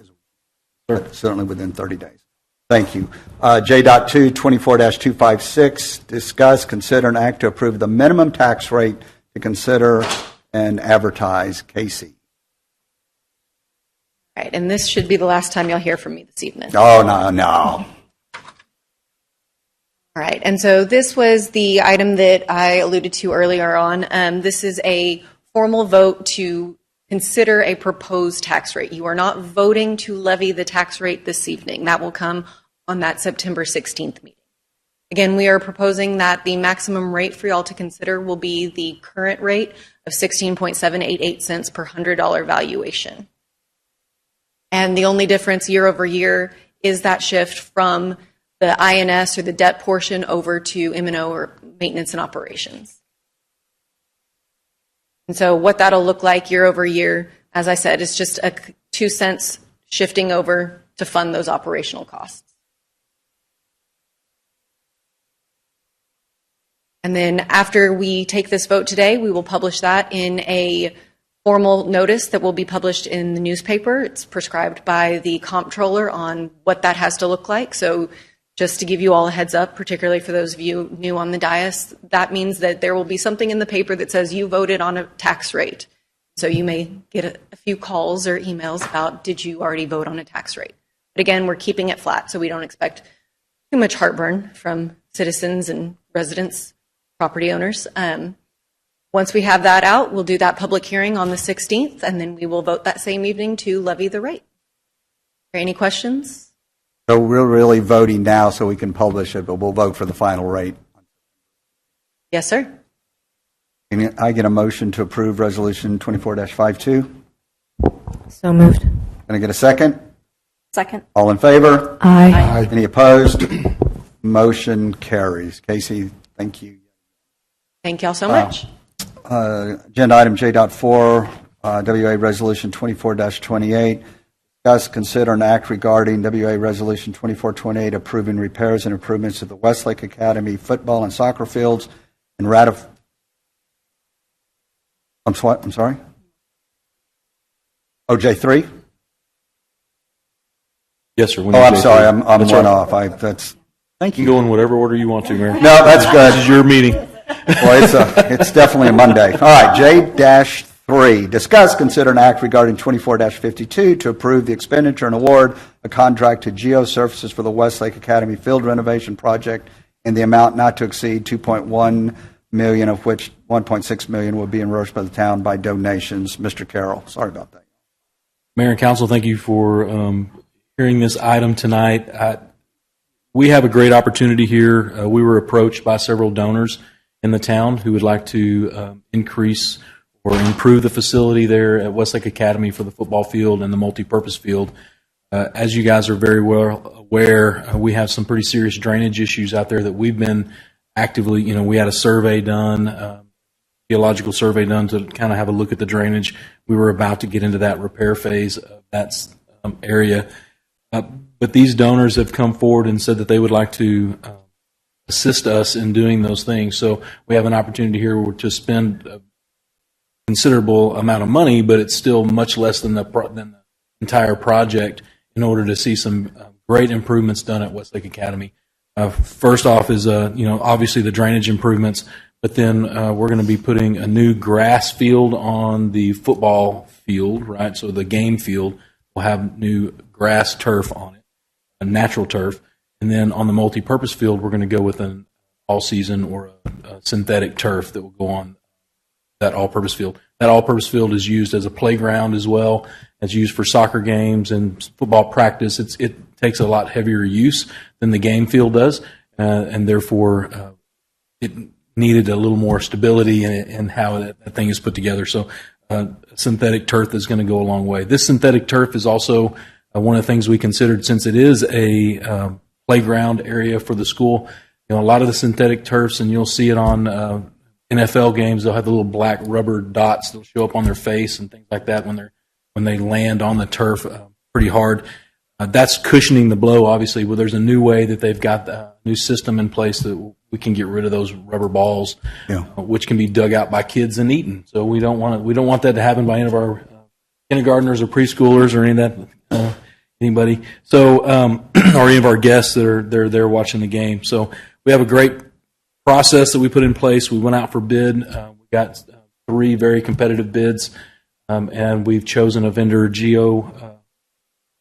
Speaker 3: as, certainly within 30 days. Thank you. J.2, 24-256, discuss, consider, and act to approve the minimum tax rate to consider and advertise. Casey.
Speaker 1: Right, and this should be the last time you'll hear from me this evening.
Speaker 3: Oh, no.
Speaker 1: All right, and so this was the item that I alluded to earlier on. This is a formal vote to consider a proposed tax rate. You are not voting to levy the tax rate this evening. That will come on that September 16th meeting. Again, we are proposing that the maximum rate for y'all to consider will be the current rate of 16.788 cents per $100 valuation. And the only difference year over year is that shift from the INS or the debt portion over to M&O or maintenance and operations. And so what that'll look like year over year, as I said, is just a 2 cents shifting over to fund those operational costs. And then after we take this vote today, we will publish that in a formal notice that will be published in the newspaper. It's prescribed by the comptroller on what that has to look like. So just to give you all a heads up, particularly for those of you new on the dais, that means that there will be something in the paper that says you voted on a tax rate. So you may get a few calls or emails about, did you already vote on a tax rate? But again, we're keeping it flat, so we don't expect too much heartburn from citizens and residents, property owners. Once we have that out, we'll do that public hearing on the 16th, and then we will vote that same evening to levy the rate. Are there any questions?
Speaker 3: So we're really voting now so we can publish it, but we'll vote for the final rate.
Speaker 1: Yes, sir.
Speaker 3: Can I get a motion to approve Resolution 24-52?
Speaker 2: So moved.
Speaker 3: Can I get a second?
Speaker 2: Second.
Speaker 3: All in favor?
Speaker 2: Aye.
Speaker 3: Any opposed? Motion carries. Casey, thank you.
Speaker 1: Thank y'all so much.
Speaker 3: Agenda item J.4, WA Resolution 24-28. Discuss, consider, and act regarding WA Resolution 2428 approving repairs and improvements to the Westlake Academy football and soccer fields and ratify. I'm sorry? Oh, J3?
Speaker 4: Yes, sir.
Speaker 3: Oh, I'm sorry. I'm one off. Thank
Speaker 4: You
Speaker 3: you.
Speaker 4: can go in whatever order you want to, Mayor.
Speaker 3: No, that's good.
Speaker 4: This is your meeting.
Speaker 3: Well, it's definitely a Monday. All right, J-3, discuss, consider, and act regarding 24-52 to approve the expenditure and award a contract to Geo Services for the Westlake Academy Field Renovation Project in the amount not to exceed $2.1 million, of which $1.6 million will be endorsed by the town by donations. Mr. Carroll, sorry about that.
Speaker 4: Mayor and Council, thank you for hearing this item tonight. We have a great opportunity here. We were approached by several donors in the town who would like to increase or improve the facility there at Westlake Academy for the football field and the multi-purpose field. As you guys are very well aware, we have some pretty serious drainage issues out there that we've been actively, we had a survey done, geological survey done to kind of have a look at the drainage. We were about to get into that repair phase of that area. But these donors have come forward and said that they would like to assist us in doing those things. So we have an opportunity here to spend a considerable amount of money, but it's still much less than the entire project in order to see some great improvements done at Westlake Academy. First off is, obviously the drainage improvements, but then we're going to be putting a new grass field on the football field, right? So the game field will have new grass turf on it, a natural turf. And then on the multi-purpose field, we're going to go with an all-season or a synthetic turf that will go on that all-purpose field. That all-purpose field is used as a playground as well. It's used for soccer games and football practice. It takes a lot heavier use than the game field does, and therefore it needed a little more stability in how that thing is put together. So synthetic turf is going to go a long way. This synthetic turf is also one of the things we considered, since it is a playground area for the school. A lot of the synthetic turfs, and you'll see it on NFL games, they'll have the little black rubber dots that'll show up on their face and things like that when they land on the turf pretty hard. That's cushioning the blow, obviously. Well, there's a new way that they've got a new system in place that we can get rid of those rubber balls, which can be dug out by kids and eaten. So we don't want that to happen by any of our kindergartners or preschoolers or any of that. Anybody, so or any of our guests that are there watching the game. So we have a great process that we put in place. We went out for bid. We got 3 very competitive bids, and we've chosen a vendor, Geo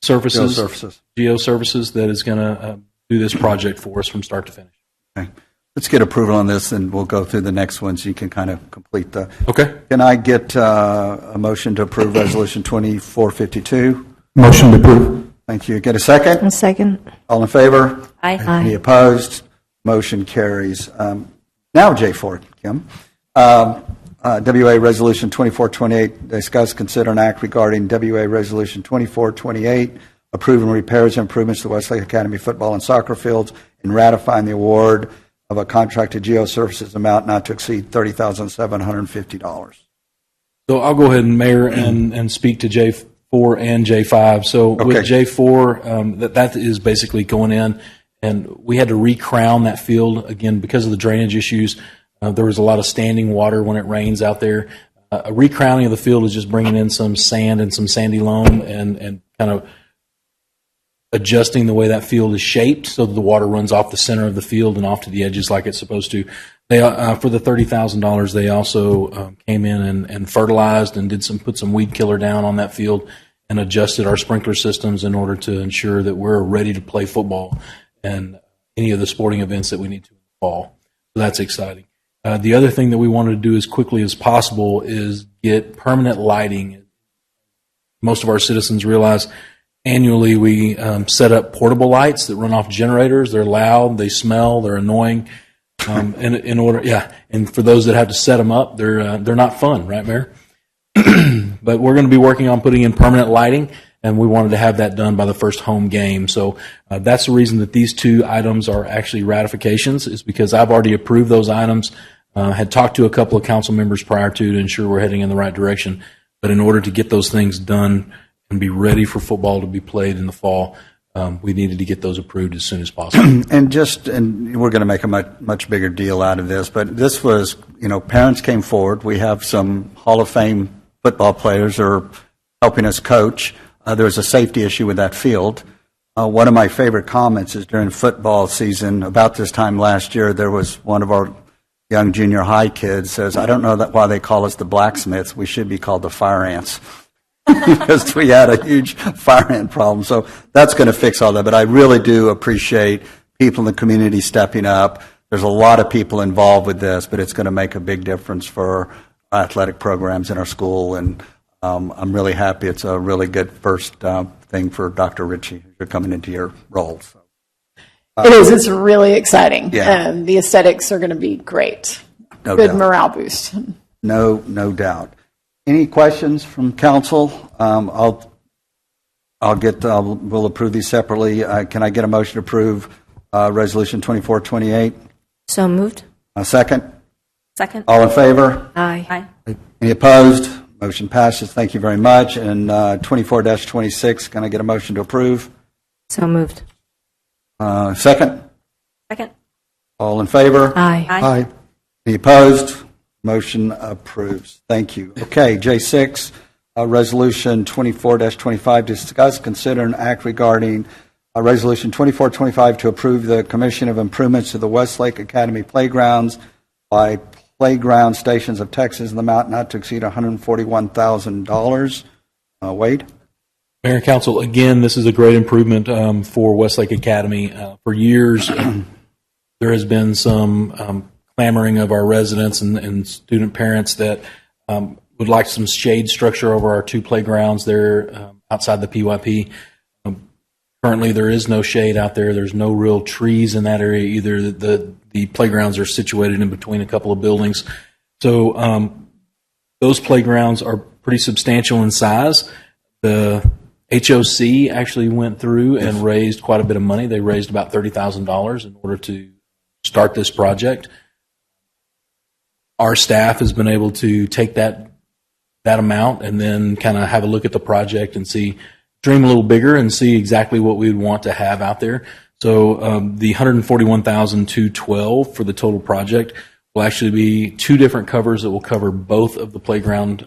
Speaker 4: Services, that is going to do this project for us from start to finish.
Speaker 3: Okay. Let's get approval on this, and we'll go through the next ones. You can kind of complete the.
Speaker 4: Okay.
Speaker 3: Can I get a motion to approve Resolution 2452?
Speaker 8: Motion to approve.
Speaker 3: Thank you. Get a second?
Speaker 2: A second.
Speaker 3: All in favor?
Speaker 2: Aye.
Speaker 3: Any opposed? Motion carries. Now J4, Kim. WA Resolution 2428, discuss, consider, and act regarding WA Resolution 2428, approving repairs and improvements to Westlake Academy football and soccer fields, and ratifying the award of a contract to Geo Services amount not to exceed $30,750.
Speaker 4: So I'll go ahead, Mayor, and speak to J4 and J5. So with J4, that is basically going in, and we had to recrown that field again because of the drainage issues. There was a lot of standing water when it rains out there. A recrowning of the field is just bringing in some sand and some sandy loam and kind of adjusting the way that field is shaped so that the water runs off the center of the field and off to the edges like it's supposed to. They for the $30,000, they also came in and fertilized and put some weed killer down on that field and adjusted our sprinkler systems in order to ensure that we're ready to play football and any of the sporting events that we need to in the fall. So that's exciting. The other thing that we wanted to do as quickly as possible is get permanent lighting. Most of our citizens realize annually we set up portable lights that run off generators. They're loud, they smell, they're annoying. And for those that have to set them up, they're not fun, right, Mayor? But we're going to be working on putting in permanent lighting, and we wanted to have that done by the first home game. So that's the reason that these two items are actually ratifications, is because I've already approved those items, had talked to a couple of council members prior to ensure we're heading in the right direction. But in order to get those things done and be ready for football to be played in the fall, we needed to get those approved as soon as possible.
Speaker 3: And we're going to make a much bigger deal out of this, but this was, parents came forward. We have some Hall of Fame football players who are helping us coach. There was a safety issue with that field. One of my favorite comments is during football season, about this time last year, there was one of our young junior high kids says, I don't know why they call us the blacksmiths. We should be called the fire ants. Because we had a huge fire ant problem. So that's going to fix all that. But I really do appreciate people in the community stepping up. There's a lot of people involved with this, but it's going to make a big difference for athletic programs in our school. And I'm really happy. It's a really good first thing for Dr. Ritchie. You're coming into your role. So.
Speaker 9: It is. It's really exciting.
Speaker 3: Yeah.
Speaker 9: The aesthetics are going to be great.
Speaker 3: No
Speaker 9: Good
Speaker 3: doubt.
Speaker 9: morale boost.
Speaker 3: No doubt. Any questions from council? We'll approve these separately. Can I get a motion to approve Resolution 2428?
Speaker 2: So moved.
Speaker 3: A second?
Speaker 1: Second.
Speaker 3: All in favor?
Speaker 2: Aye.
Speaker 3: Any opposed? Motion passes. Thank you very much. And 24-26, can I get a motion to approve?
Speaker 2: So moved.
Speaker 3: Second?
Speaker 1: Second.
Speaker 3: All in favor?
Speaker 2: Aye.
Speaker 8: Aye.
Speaker 3: Any opposed? Motion approves. Thank you. Okay, J6, Resolution 24-25, discuss, consider, and act regarding Resolution 2425 to approve the Commission of Improvements to the Westlake Academy Playgrounds by Playground Stations of Texas in the amount not to exceed $141,000. Wade?
Speaker 4: Mayor and Council, again, this is a great improvement for Westlake Academy. For years, there has been some clamoring of our residents and student parents that would like some shade structure over our two playgrounds there outside the PYP. Currently, there is no shade out there. There's no real trees in that area either. The playgrounds are situated in between a couple of buildings. So those playgrounds are pretty substantial in size. The HOC actually went through and raised quite a bit of money. They raised about $30,000 in order to start this project. Our staff has been able to take that amount and then kind of have a look at the project and dream a little bigger and see exactly what we would want to have out there. So the $141,212 for the total project will actually be two different covers that will cover both of the playground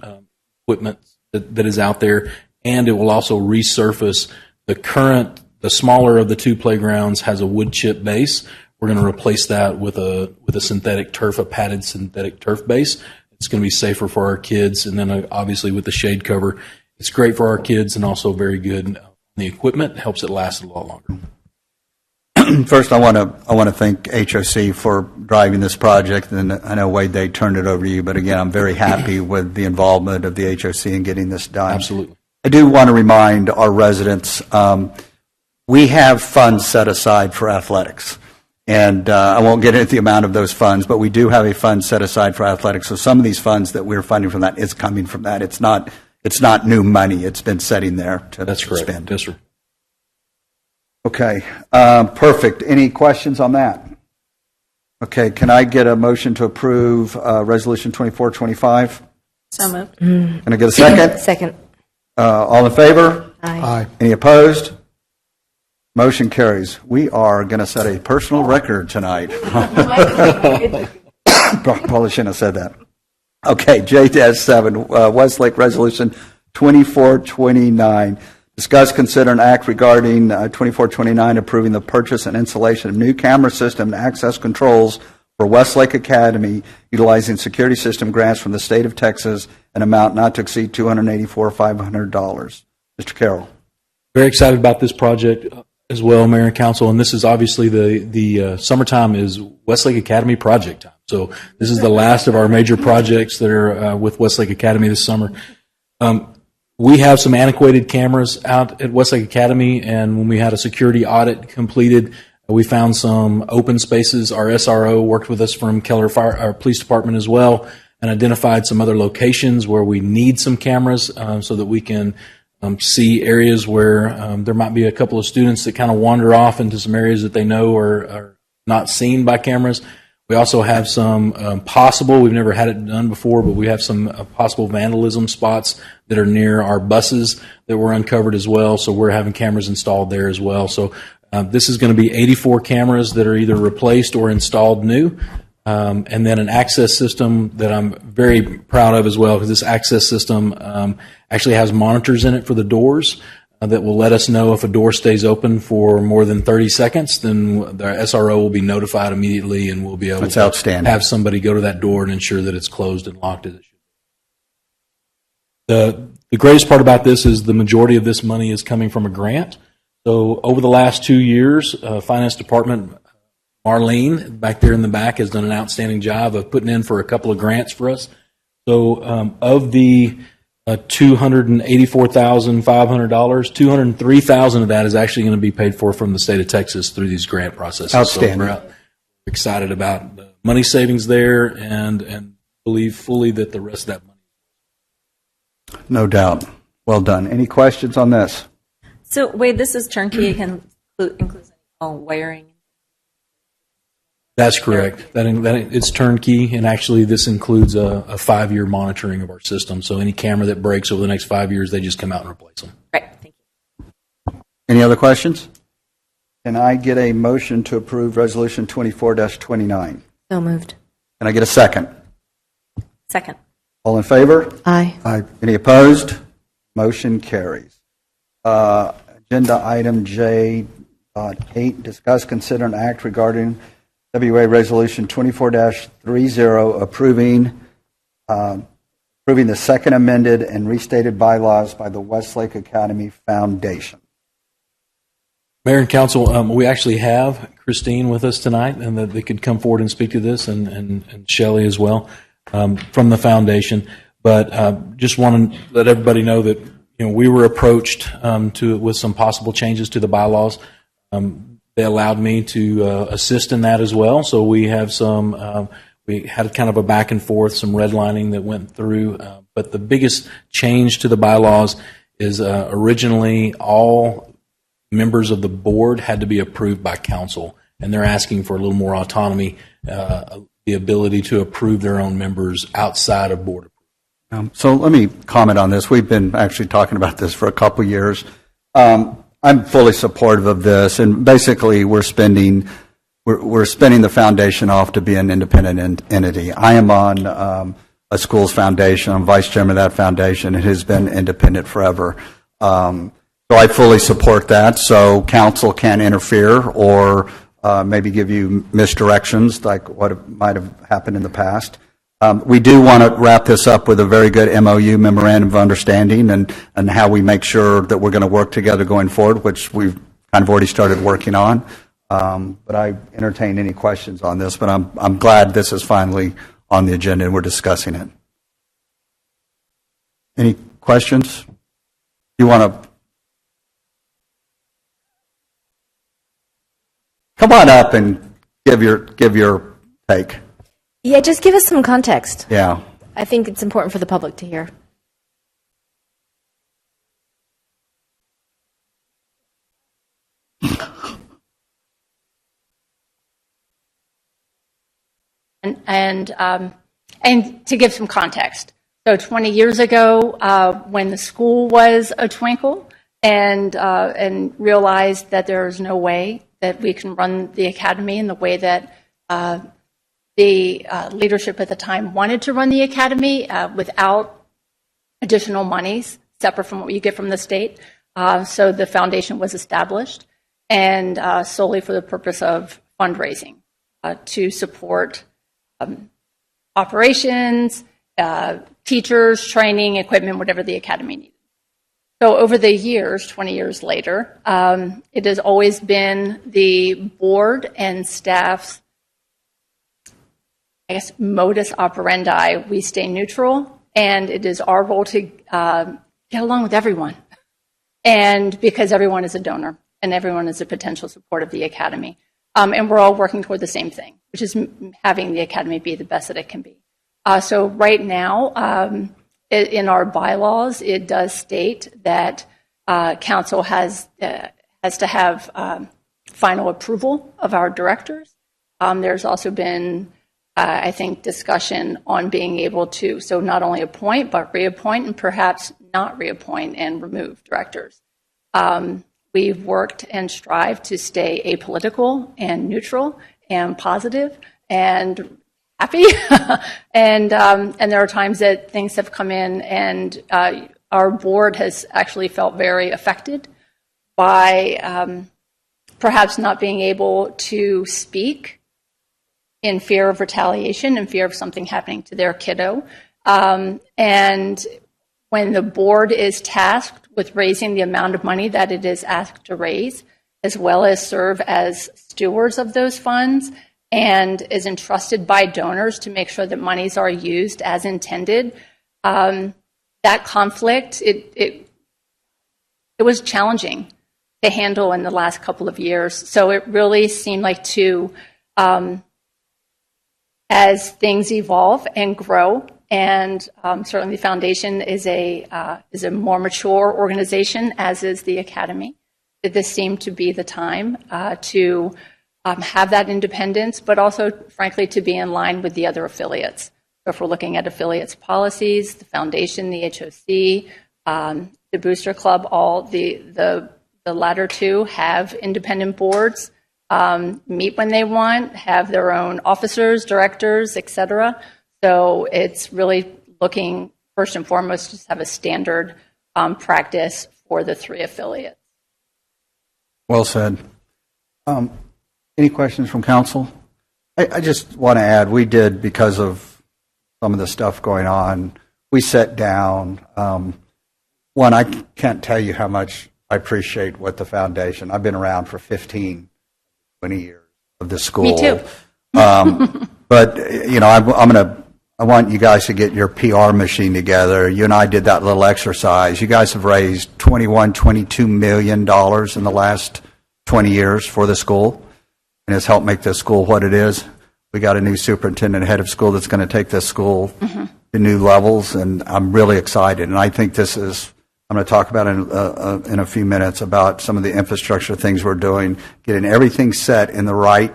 Speaker 4: equipment that is out there, and it will also resurface the smaller of the two playgrounds has a wood chip base. We're going to replace that with a synthetic turf, a padded synthetic turf base. It's going to be safer for our kids, and then obviously with the shade cover, it's great for our kids and also very good. The equipment helps it last a lot longer.
Speaker 3: First, I want to thank HOC for driving this project, and I know, Wade, they turned it over to you, but again, I'm very happy with the involvement of the HOC in getting this done.
Speaker 4: Absolutely.
Speaker 3: I do want to remind our residents, we have funds set aside for athletics. And I won't get into the amount of those funds, but we do have a fund set aside for athletics. So some of these funds that we're funding from that is coming from that. It's not new money. It's been sitting there to
Speaker 4: That's correct.
Speaker 3: spend.
Speaker 4: Yes, sir.
Speaker 3: Okay, perfect. Any questions on that? Okay, can I get a motion to approve Resolution 2425?
Speaker 1: So moved.
Speaker 3: Can I get a second?
Speaker 2: Second.
Speaker 3: All in favor?
Speaker 8: Aye.
Speaker 3: Any opposed? Motion carries. We are going to set a personal record tonight. Probably shouldn't have said that. Okay, J-7, Westlake Resolution 2429. Discuss, consider, and act regarding 2429, approving the purchase and installation of new camera system and access controls for Westlake Academy, utilizing security system grants from the state of Texas, an amount not to exceed $284,500. Mr. Carroll.
Speaker 4: Very excited about this project as well, Mayor and Council, and this is obviously the summertime is Westlake Academy project time. So this is the last of our major projects that are with Westlake Academy this summer. We have some antiquated cameras out at Westlake Academy, and when we had a security audit completed, we found some open spaces. Our SRO worked with us from Keller Fire, our police department as well, and identified some other locations where we need some cameras so that we can see areas where there might be a couple of students that kind of wander off into some areas that they know are not seen by cameras. We also have some possible, we've never had it done before, but we have some possible vandalism spots that are near our buses that were uncovered as well. So we're having cameras installed there as well. So this is going to be 84 cameras that are either replaced or installed new. And then an access system that I'm very proud of as well, because this access system actually has monitors in it for the doors that will let us know if a door stays open for more than 30 seconds, then the SRO will be notified immediately, and we'll be able
Speaker 3: That's
Speaker 4: to
Speaker 3: outstanding.
Speaker 4: have somebody go to that door and ensure that it's closed and locked as it should. The greatest part about this is the majority of this money is coming from a grant. So over the last 2 years, Finance Department, Marlene, back there in the back, has done an outstanding job of putting in for a couple of grants for us. So of the $284,500, $203,000 of that is actually going to be paid for from the state of Texas through these grant processes.
Speaker 3: Outstanding.
Speaker 4: So we're excited about the money savings there and believe fully that the rest of that money.
Speaker 3: No doubt. Well done. Any questions on this?
Speaker 10: So, Wade, this is turnkey. It can include all wiring.
Speaker 4: That's correct. That it's turnkey, and actually this includes a 5-year monitoring of our system. So any camera that breaks over the next 5 years, they just come out and replace them.
Speaker 10: Right. Thank you.
Speaker 3: Any other questions? Can I get a motion to approve Resolution 24-29?
Speaker 2: So moved.
Speaker 3: Can I get a second?
Speaker 10: Second.
Speaker 3: All in favor?
Speaker 2: Aye.
Speaker 3: Aye. Any opposed? Motion carries. Agenda item J.8, discuss, consider, and act regarding WA Resolution 24-30, approving the second amended and restated bylaws by the Westlake Academy Foundation.
Speaker 4: Mayor and Council, we actually have Christine with us tonight, and that they could come forward and speak to this, and Shelley as well from the foundation. But just want to let everybody know that we were approached with some possible changes to the bylaws. They allowed me to assist in that as well. So we have we had kind of a back and forth, some redlining that went through. But the biggest change to the bylaws is originally all members of the board had to be approved by council. And they're asking for a little more autonomy, the ability to approve their own members outside of board approval.
Speaker 3: So let me comment on this. We've been actually talking about this for a couple of years. I'm fully supportive of this, and basically we're spinning the foundation off to be an independent entity. I am on a school's foundation. I'm vice chairman of that foundation. It has been independent forever. So I fully support that. So council can interfere or maybe give you misdirections like what might have happened in the past. We do want to wrap this up with a very good MOU, Memorandum of Understanding, and how we make sure that we're going to work together going forward, which we've kind of already started working on. But I entertain any questions on this, but I'm glad this is finally on the agenda and we're discussing it. Any questions? You want to come on up and give your take.
Speaker 2: Yeah, just give us some context.
Speaker 3: Yeah.
Speaker 2: I think it's important for the public to hear.
Speaker 11: And to give some context. So 20 years ago, when the school was a twinkle and realized that there is no way that we can run the academy in the way that the leadership at the time wanted to run the academy without additional monies separate from what you get from the state. So the foundation was established, and solely for the purpose of fundraising to support operations, teachers, training, equipment, whatever the academy needed. So over the years, 20 years later, it has always been the board and staff's, I guess, modus operandi. We stay neutral, and it is our role to get along with everyone. And because everyone is a donor and everyone is a potential support of the academy. And we're all working toward the same thing, which is having the academy be the best that it can be. So right now, in our bylaws, it does state that council has to have final approval of our directors. There's also been, I think, discussion on being able to, so not only appoint, but reappoint and perhaps not reappoint and remove directors. We've worked and strived to stay apolitical and neutral and positive and happy. and there are times that things have come in, and our board has actually felt very affected by perhaps not being able to speak in fear of retaliation, in fear of something happening to their kiddo. And when the board is tasked with raising the amount of money that it is asked to raise, as well as serve as stewards of those funds, and is entrusted by donors to make sure that monies are used as intended, that conflict, it was challenging to handle in the last couple of years. So it really seemed like as things evolve and grow, and certainly the foundation is a more mature organization, as is the academy, that this seemed to be the time to have that independence, but also, frankly, to be in line with the other affiliates. So if we're looking at affiliates policies, the foundation, the HOC, the Booster Club, all the latter two have independent boards, meet when they want, have their own officers, directors, etc. So it's really looking, first and foremost, to have a standard practice for the three affiliates.
Speaker 3: Well said. Any questions from council? I just want to add, we did, because of some of the stuff going on, we sat down. One, I can't tell you how much I appreciate what the foundation, I've been around for 15, 20 years of the school.
Speaker 11: Me too.
Speaker 3: But, you know, I want you guys to get your PR machine together. You and I did that little exercise. You guys have raised $22 million in the last 20 years for the school, and it's helped make this school what it is. We got a new superintendent, head of school, that's going to take this school to new levels, and I'm really excited. And I think this is, I'm going to talk about in a few minutes about some of the infrastructure things we're doing, getting everything set in the right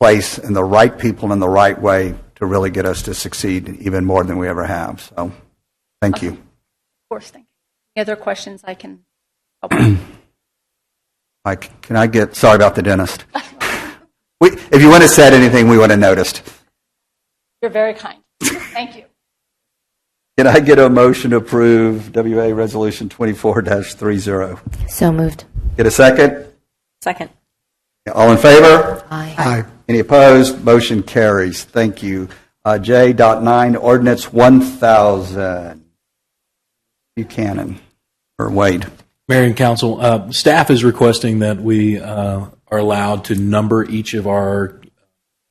Speaker 3: place and the right people in the right way to really get us to succeed even more than we ever have. So thank you.
Speaker 11: Of course, thank you. Any other questions I can help with?
Speaker 3: Mike, can I get, sorry about the dentist. If you wouldn't have said anything, we would have noticed.
Speaker 11: You're very kind. Thank you.
Speaker 3: Can I get a motion to approve WA Resolution 24-30?
Speaker 2: So moved.
Speaker 3: Get a second?
Speaker 10: Second.
Speaker 3: All in favor?
Speaker 2: Aye.
Speaker 3: Any opposed? Motion carries. Thank you. J.9, Ordinance 1000. Buchanan, or Wade.
Speaker 4: Mayor and Council, staff is requesting that we are allowed to number each of our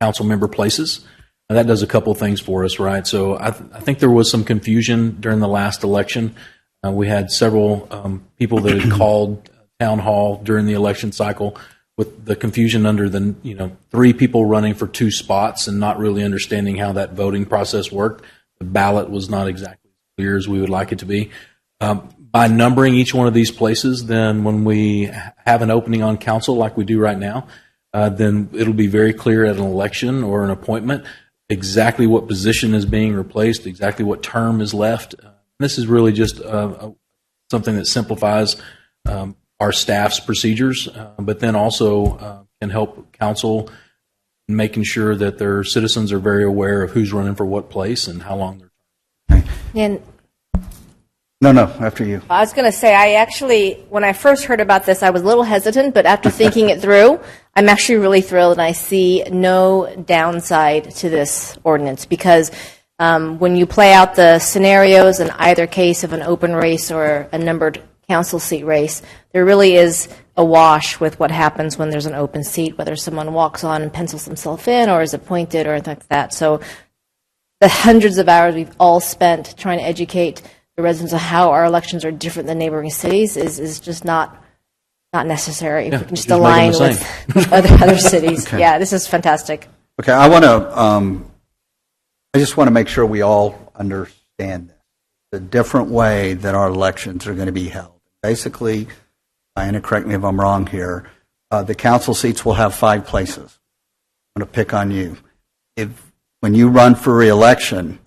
Speaker 4: council member places. And that does a couple things for us, right? So I think there was some confusion during the last election. We had several people that had called town hall during the election cycle with the confusion under the, 3 people running for 2 spots and not really understanding how that voting process worked. The ballot was not exactly as clear as we would like it to be. By numbering each one of these places, then when we have an opening on council like we do right now, then it'll be very clear at an election or an appointment exactly what position is being replaced, exactly what term is left. This is really just something that simplifies our staff's procedures, but then also can help council making sure that their citizens are very aware of who's running for what place and how long they're.
Speaker 2: And
Speaker 3: No, after you.
Speaker 2: I was going to say, when I first heard about this, I was a little hesitant, but after thinking it through, I'm actually really thrilled, and I see no downside to this ordinance, because when you play out the scenarios in either case of an open race or a numbered council seat race, there really is a wash with what happens when there's an open seat, whether someone walks on and pencils themselves in or is appointed or anything like that. So the hundreds of hours we've all spent trying to educate the residents of how our elections are different than neighboring cities is just not necessary. If we can just
Speaker 4: just make
Speaker 2: align
Speaker 4: them the
Speaker 2: with other cities.
Speaker 3: Okay.
Speaker 2: Yeah, this is fantastic.
Speaker 3: Okay, I just want to make sure we all understand this. The different way that our elections are going to be held. Basically, Diana, correct me if I'm wrong here, the council seats will have 5 places. I'm going to pick on you. When you run for re-election,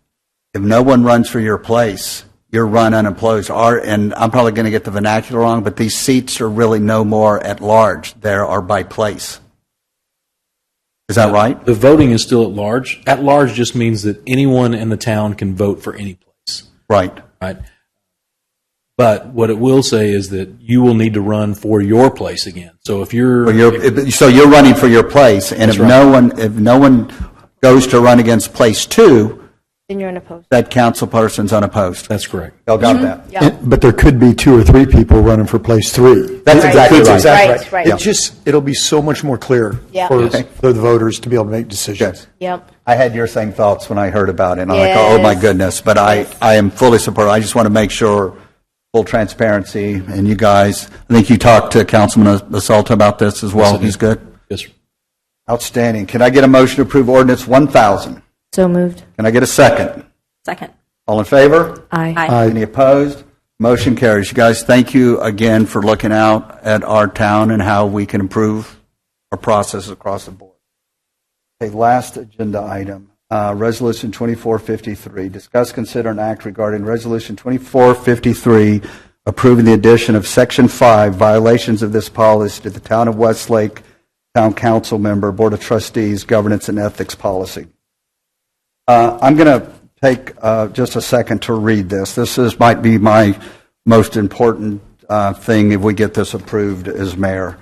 Speaker 3: if no one runs for your place, your run unopposed. And I'm probably going to get the vernacular wrong, but these seats are really no more at large. They are by place. Is that right?
Speaker 4: The voting is still at large. At large just means that anyone in the town can vote for any place.
Speaker 3: Right.
Speaker 4: Right. But what it will say is that you will need to run for your place again. So if
Speaker 3: So you're running for your place, and if no one goes to run against place 2,
Speaker 2: Then you're unopposed.
Speaker 3: that council person's unopposed.
Speaker 4: that's correct.
Speaker 3: Y'all got that?
Speaker 2: Yeah.
Speaker 8: But there could be 2 or 3 people running for place 3.
Speaker 3: That's exactly
Speaker 8: That's
Speaker 3: right.
Speaker 8: exactly
Speaker 2: Right.
Speaker 8: It'll be so much more clear
Speaker 2: Yeah.
Speaker 8: for
Speaker 2: Yes.
Speaker 8: the voters to be able to make decisions.
Speaker 3: Yes.
Speaker 2: Yep.
Speaker 3: I had your same thoughts when I heard about it, and I'm like, oh my
Speaker 2: Yes.
Speaker 3: goodness. But I am fully supportive. I just want to make sure, full transparency, and you guys, I think you talked to Councilman Assalta about this as well.
Speaker 4: Yes, I did.
Speaker 3: He's good?
Speaker 4: Yes, sir.
Speaker 3: Outstanding. Can I get a motion to approve ordinance 1,000?
Speaker 2: So moved.
Speaker 3: Can I get a second?
Speaker 10: Second.
Speaker 3: All in favor?
Speaker 2: Aye.
Speaker 10: Aye.
Speaker 3: Any opposed? Motion carries. You guys, thank you again for looking out at our town and how we can improve our processes across the board. Okay, last agenda item, Resolution 2453. Discuss, consider, and act regarding Resolution 2453, approving the addition of Section 5, violations of this policy to the Town of Westlake Town Council Member, Board of Trustees, Governance and Ethics Policy. I'm going to take just a second to read this. This might be my most important thing if we get this approved as mayor.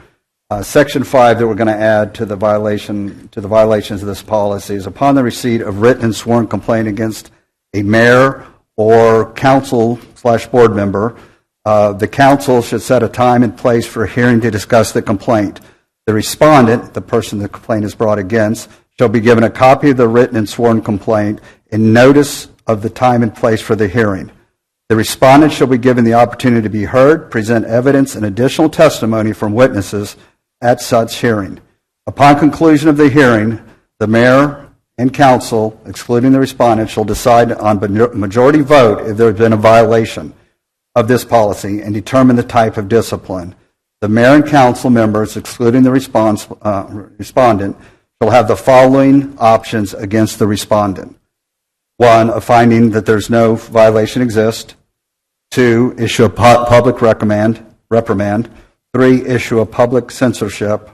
Speaker 3: Section 5 that we're going to add to the violations of this policy is upon the receipt of written and sworn complaint against a mayor or council/board member, the council should set a time and place for a hearing to discuss the complaint. The respondent, the person the complaint is brought against, shall be given a copy of the written and sworn complaint and notice of the time and place for the hearing. The respondent shall be given the opportunity to be heard, present evidence, and additional testimony from witnesses at such hearing. Upon conclusion of the hearing, the mayor and council, excluding the respondent, shall decide on majority vote if there has been a violation of this policy and determine the type of discipline. The mayor and council members, excluding the respondent, shall have the following options against the respondent. 1, a finding that there's no violation exists. 2, issue a public reprimand. 3, issue a public censorship.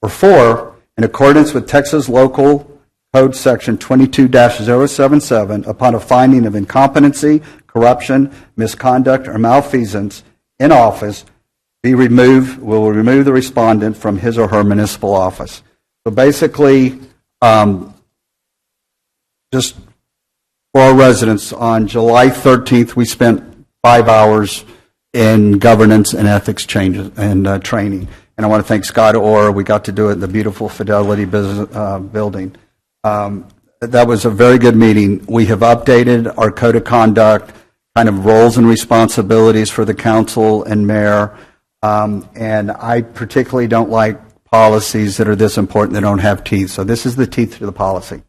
Speaker 3: Or 4, in accordance with Texas Local Code Section 22-077, upon a finding of incompetency, corruption, misconduct, or malfeasance in office, will remove the respondent from his or her municipal office. So basically, just for our residents, on July 13th, we spent 5 hours in governance and ethics changes and training. And I want to thank Scott Orr. We got to do it in the beautiful Fidelity building. That was a very good meeting. We have updated our code of conduct, kind of roles and responsibilities for the council and mayor. And I particularly don't like policies that are this important that don't have teeth. So this is the teeth to the policy.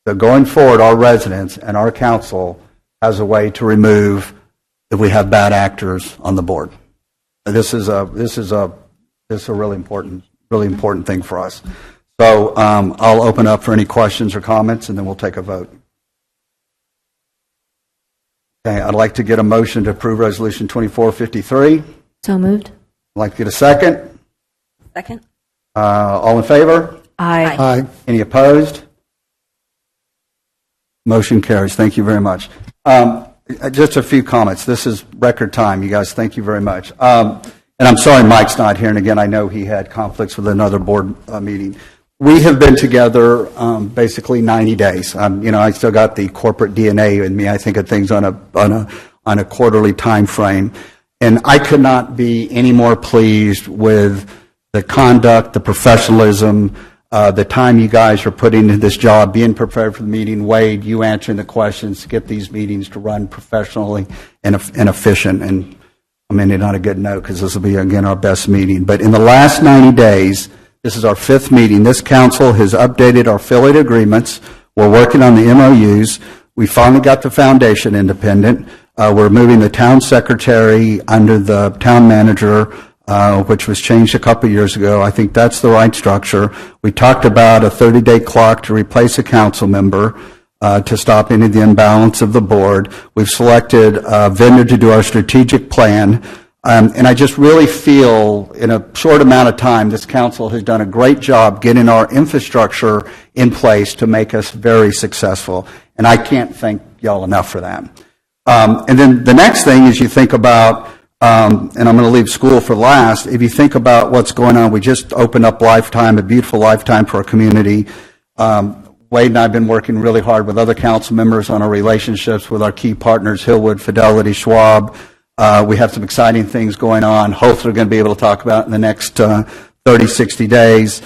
Speaker 3: So going forward, our residents and our council has a way to remove if we have bad actors on the board. This is a really important thing for us. So I'll open up for any questions or comments, and then we'll take a vote. Okay, I'd like to get a motion to approve Resolution 2453.
Speaker 2: So moved.
Speaker 3: I'd like to get a second.
Speaker 10: Second.
Speaker 3: All in favor?
Speaker 2: Aye. Aye.
Speaker 8: Aye.
Speaker 3: Any opposed? Motion carries. Thank you very much. Just a few comments. This is record time, you guys. Thank you very much. And I'm sorry Mike's not here, and again, I know he had conflicts with another board meeting. We have been together basically 90 days. I still got the corporate DNA in me. I think of things on a quarterly time frame, and I could not be any more pleased with the conduct, the professionalism, the time you guys are putting into this job, being prepared for the meeting. Wade, you answering the questions to get these meetings to run professionally and efficient. And I'm ending on a good note because this will be, again, our best meeting. But in the last 90 days, this is our 5th meeting. This council has updated our affiliate agreements. We're working on the MOUs. We finally got the foundation independent. We're moving the town secretary under the town manager, which was changed a couple years ago. I think that's the right structure. We talked about a 30-day clock to replace a council member to stop any of the imbalance of the board. We've selected a vendor to do our strategic plan. And I just really feel in a short amount of time, this council has done a great job getting our infrastructure in place to make us very successful. And I can't thank y'all enough for that. And then the next thing is you think about, and I'm going to leave school for last, if you think about what's going on, we just opened up Lifetime, a beautiful Lifetime for our community. Wade and I have been working really hard with other council members on our relationships with our key partners, Hillwood, Fidelity, Schwab. We have some exciting things going on. Hopefully we're going to be able to talk about in the next 30, 60 days.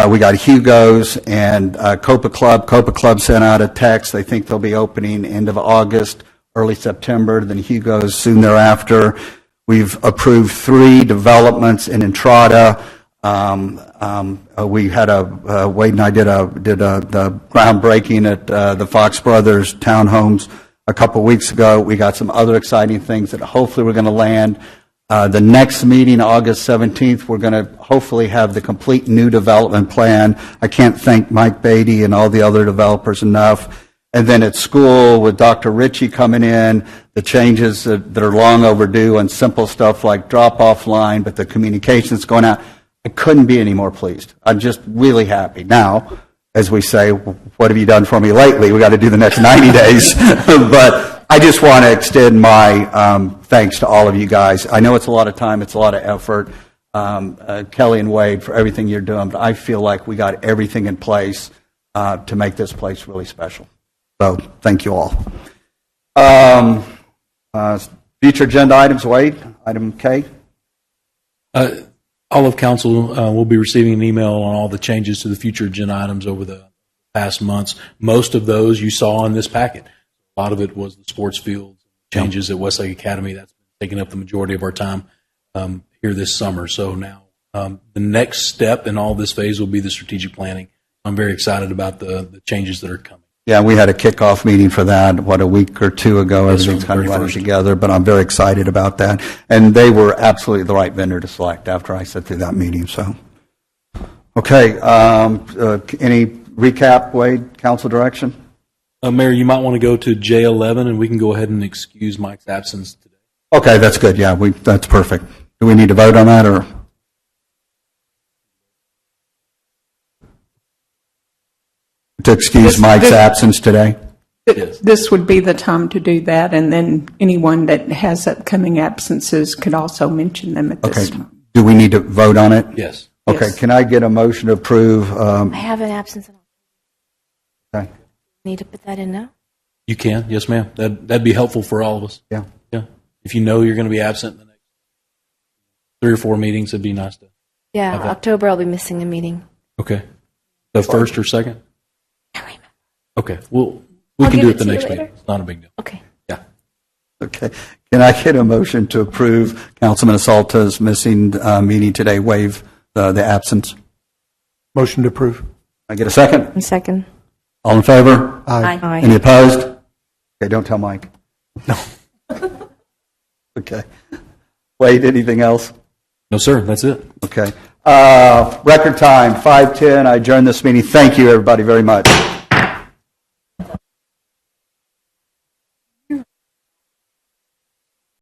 Speaker 3: We got Hugo's and Copa Club. Copa Club sent out a text. They think they'll be opening end of August, early September, then Hugo's soon thereafter. We've approved 3 developments in Entrada. We had Wade and I did the groundbreaking at the Fox Brothers townhomes a couple weeks ago. We got some other exciting things that hopefully we're going to land. The next meeting, August 17th, we're going to hopefully have the complete new development plan. I can't thank Mike Beatty and all the other developers enough. And then at school, with Dr. Ritchie coming in, the changes that are long overdue on simple stuff like drop-off line, but the communications going out, I couldn't be any more pleased. I'm just really happy. Now, as we say, what have you done for me lately? We got to do the next 90 days. But I just want to extend my thanks to all of you guys. I know it's a lot of time, it's a lot of effort. Kelly and Wade, for everything you're doing, but I feel like we got everything in place to make this place really special. So thank you all. Future agenda items, Wade, item K.
Speaker 4: All of council will be receiving an email on all the changes to the future agenda items over the past months. Most of those you saw in this packet. A lot of it was the sports field changes at Westlake Academy. That's been taking up the majority of our time here this summer. So now the next step in all this phase will be the strategic planning. I'm very excited about the changes that are coming.
Speaker 3: Yeah, we had a kickoff meeting for that, a week or 2 ago. Everything's kind of running together, but I'm very excited about that. And they were absolutely the right vendor to select after I sat through that meeting. So, okay, any recap, Wade, council direction?
Speaker 4: Mayor, you might want to go to J11, and we can go ahead and excuse Mike's absence today.
Speaker 3: Okay, that's good. Yeah, that's perfect. Do we need to vote on that, or? To excuse Mike's absence today?
Speaker 4: Yes.
Speaker 9: This would be the time to do that, and then anyone that has upcoming absences could also mention them at this time.
Speaker 3: Do we need to vote on it?
Speaker 4: Yes.
Speaker 3: Okay,
Speaker 9: Yes.
Speaker 3: can I get a motion to approve?
Speaker 2: I have an absence.
Speaker 3: Okay.
Speaker 2: Need to put that in now?
Speaker 4: You can, yes, ma'am. That'd be helpful for all of us.
Speaker 3: Yeah.
Speaker 4: Yeah. If you know you're going to be absent in the next 3 or 4 meetings, it'd be nice to.
Speaker 2: Yeah,
Speaker 4: Okay.
Speaker 2: October I'll be missing a meeting.
Speaker 4: Okay. The first or second?
Speaker 2: I remember.
Speaker 4: Okay. We
Speaker 2: I'll
Speaker 4: can
Speaker 2: give
Speaker 4: do
Speaker 2: it
Speaker 4: it the
Speaker 2: to you
Speaker 4: next
Speaker 2: later.
Speaker 4: meeting. It's not a big deal.
Speaker 2: Okay.
Speaker 4: Yeah.
Speaker 3: Okay. Can I get a motion to approve Councilman Asalta's missing meeting today, waive the absence?
Speaker 8: Motion to approve.
Speaker 3: Can I get a second?
Speaker 2: A second.
Speaker 3: All in favor?
Speaker 2: Aye.
Speaker 3: Any opposed? Okay, don't tell Mike. No. Okay. Wade, anything else?
Speaker 4: No, sir. That's it.
Speaker 3: Okay. Record time, 5:10. I adjourn this meeting. Thank you, everybody, very much.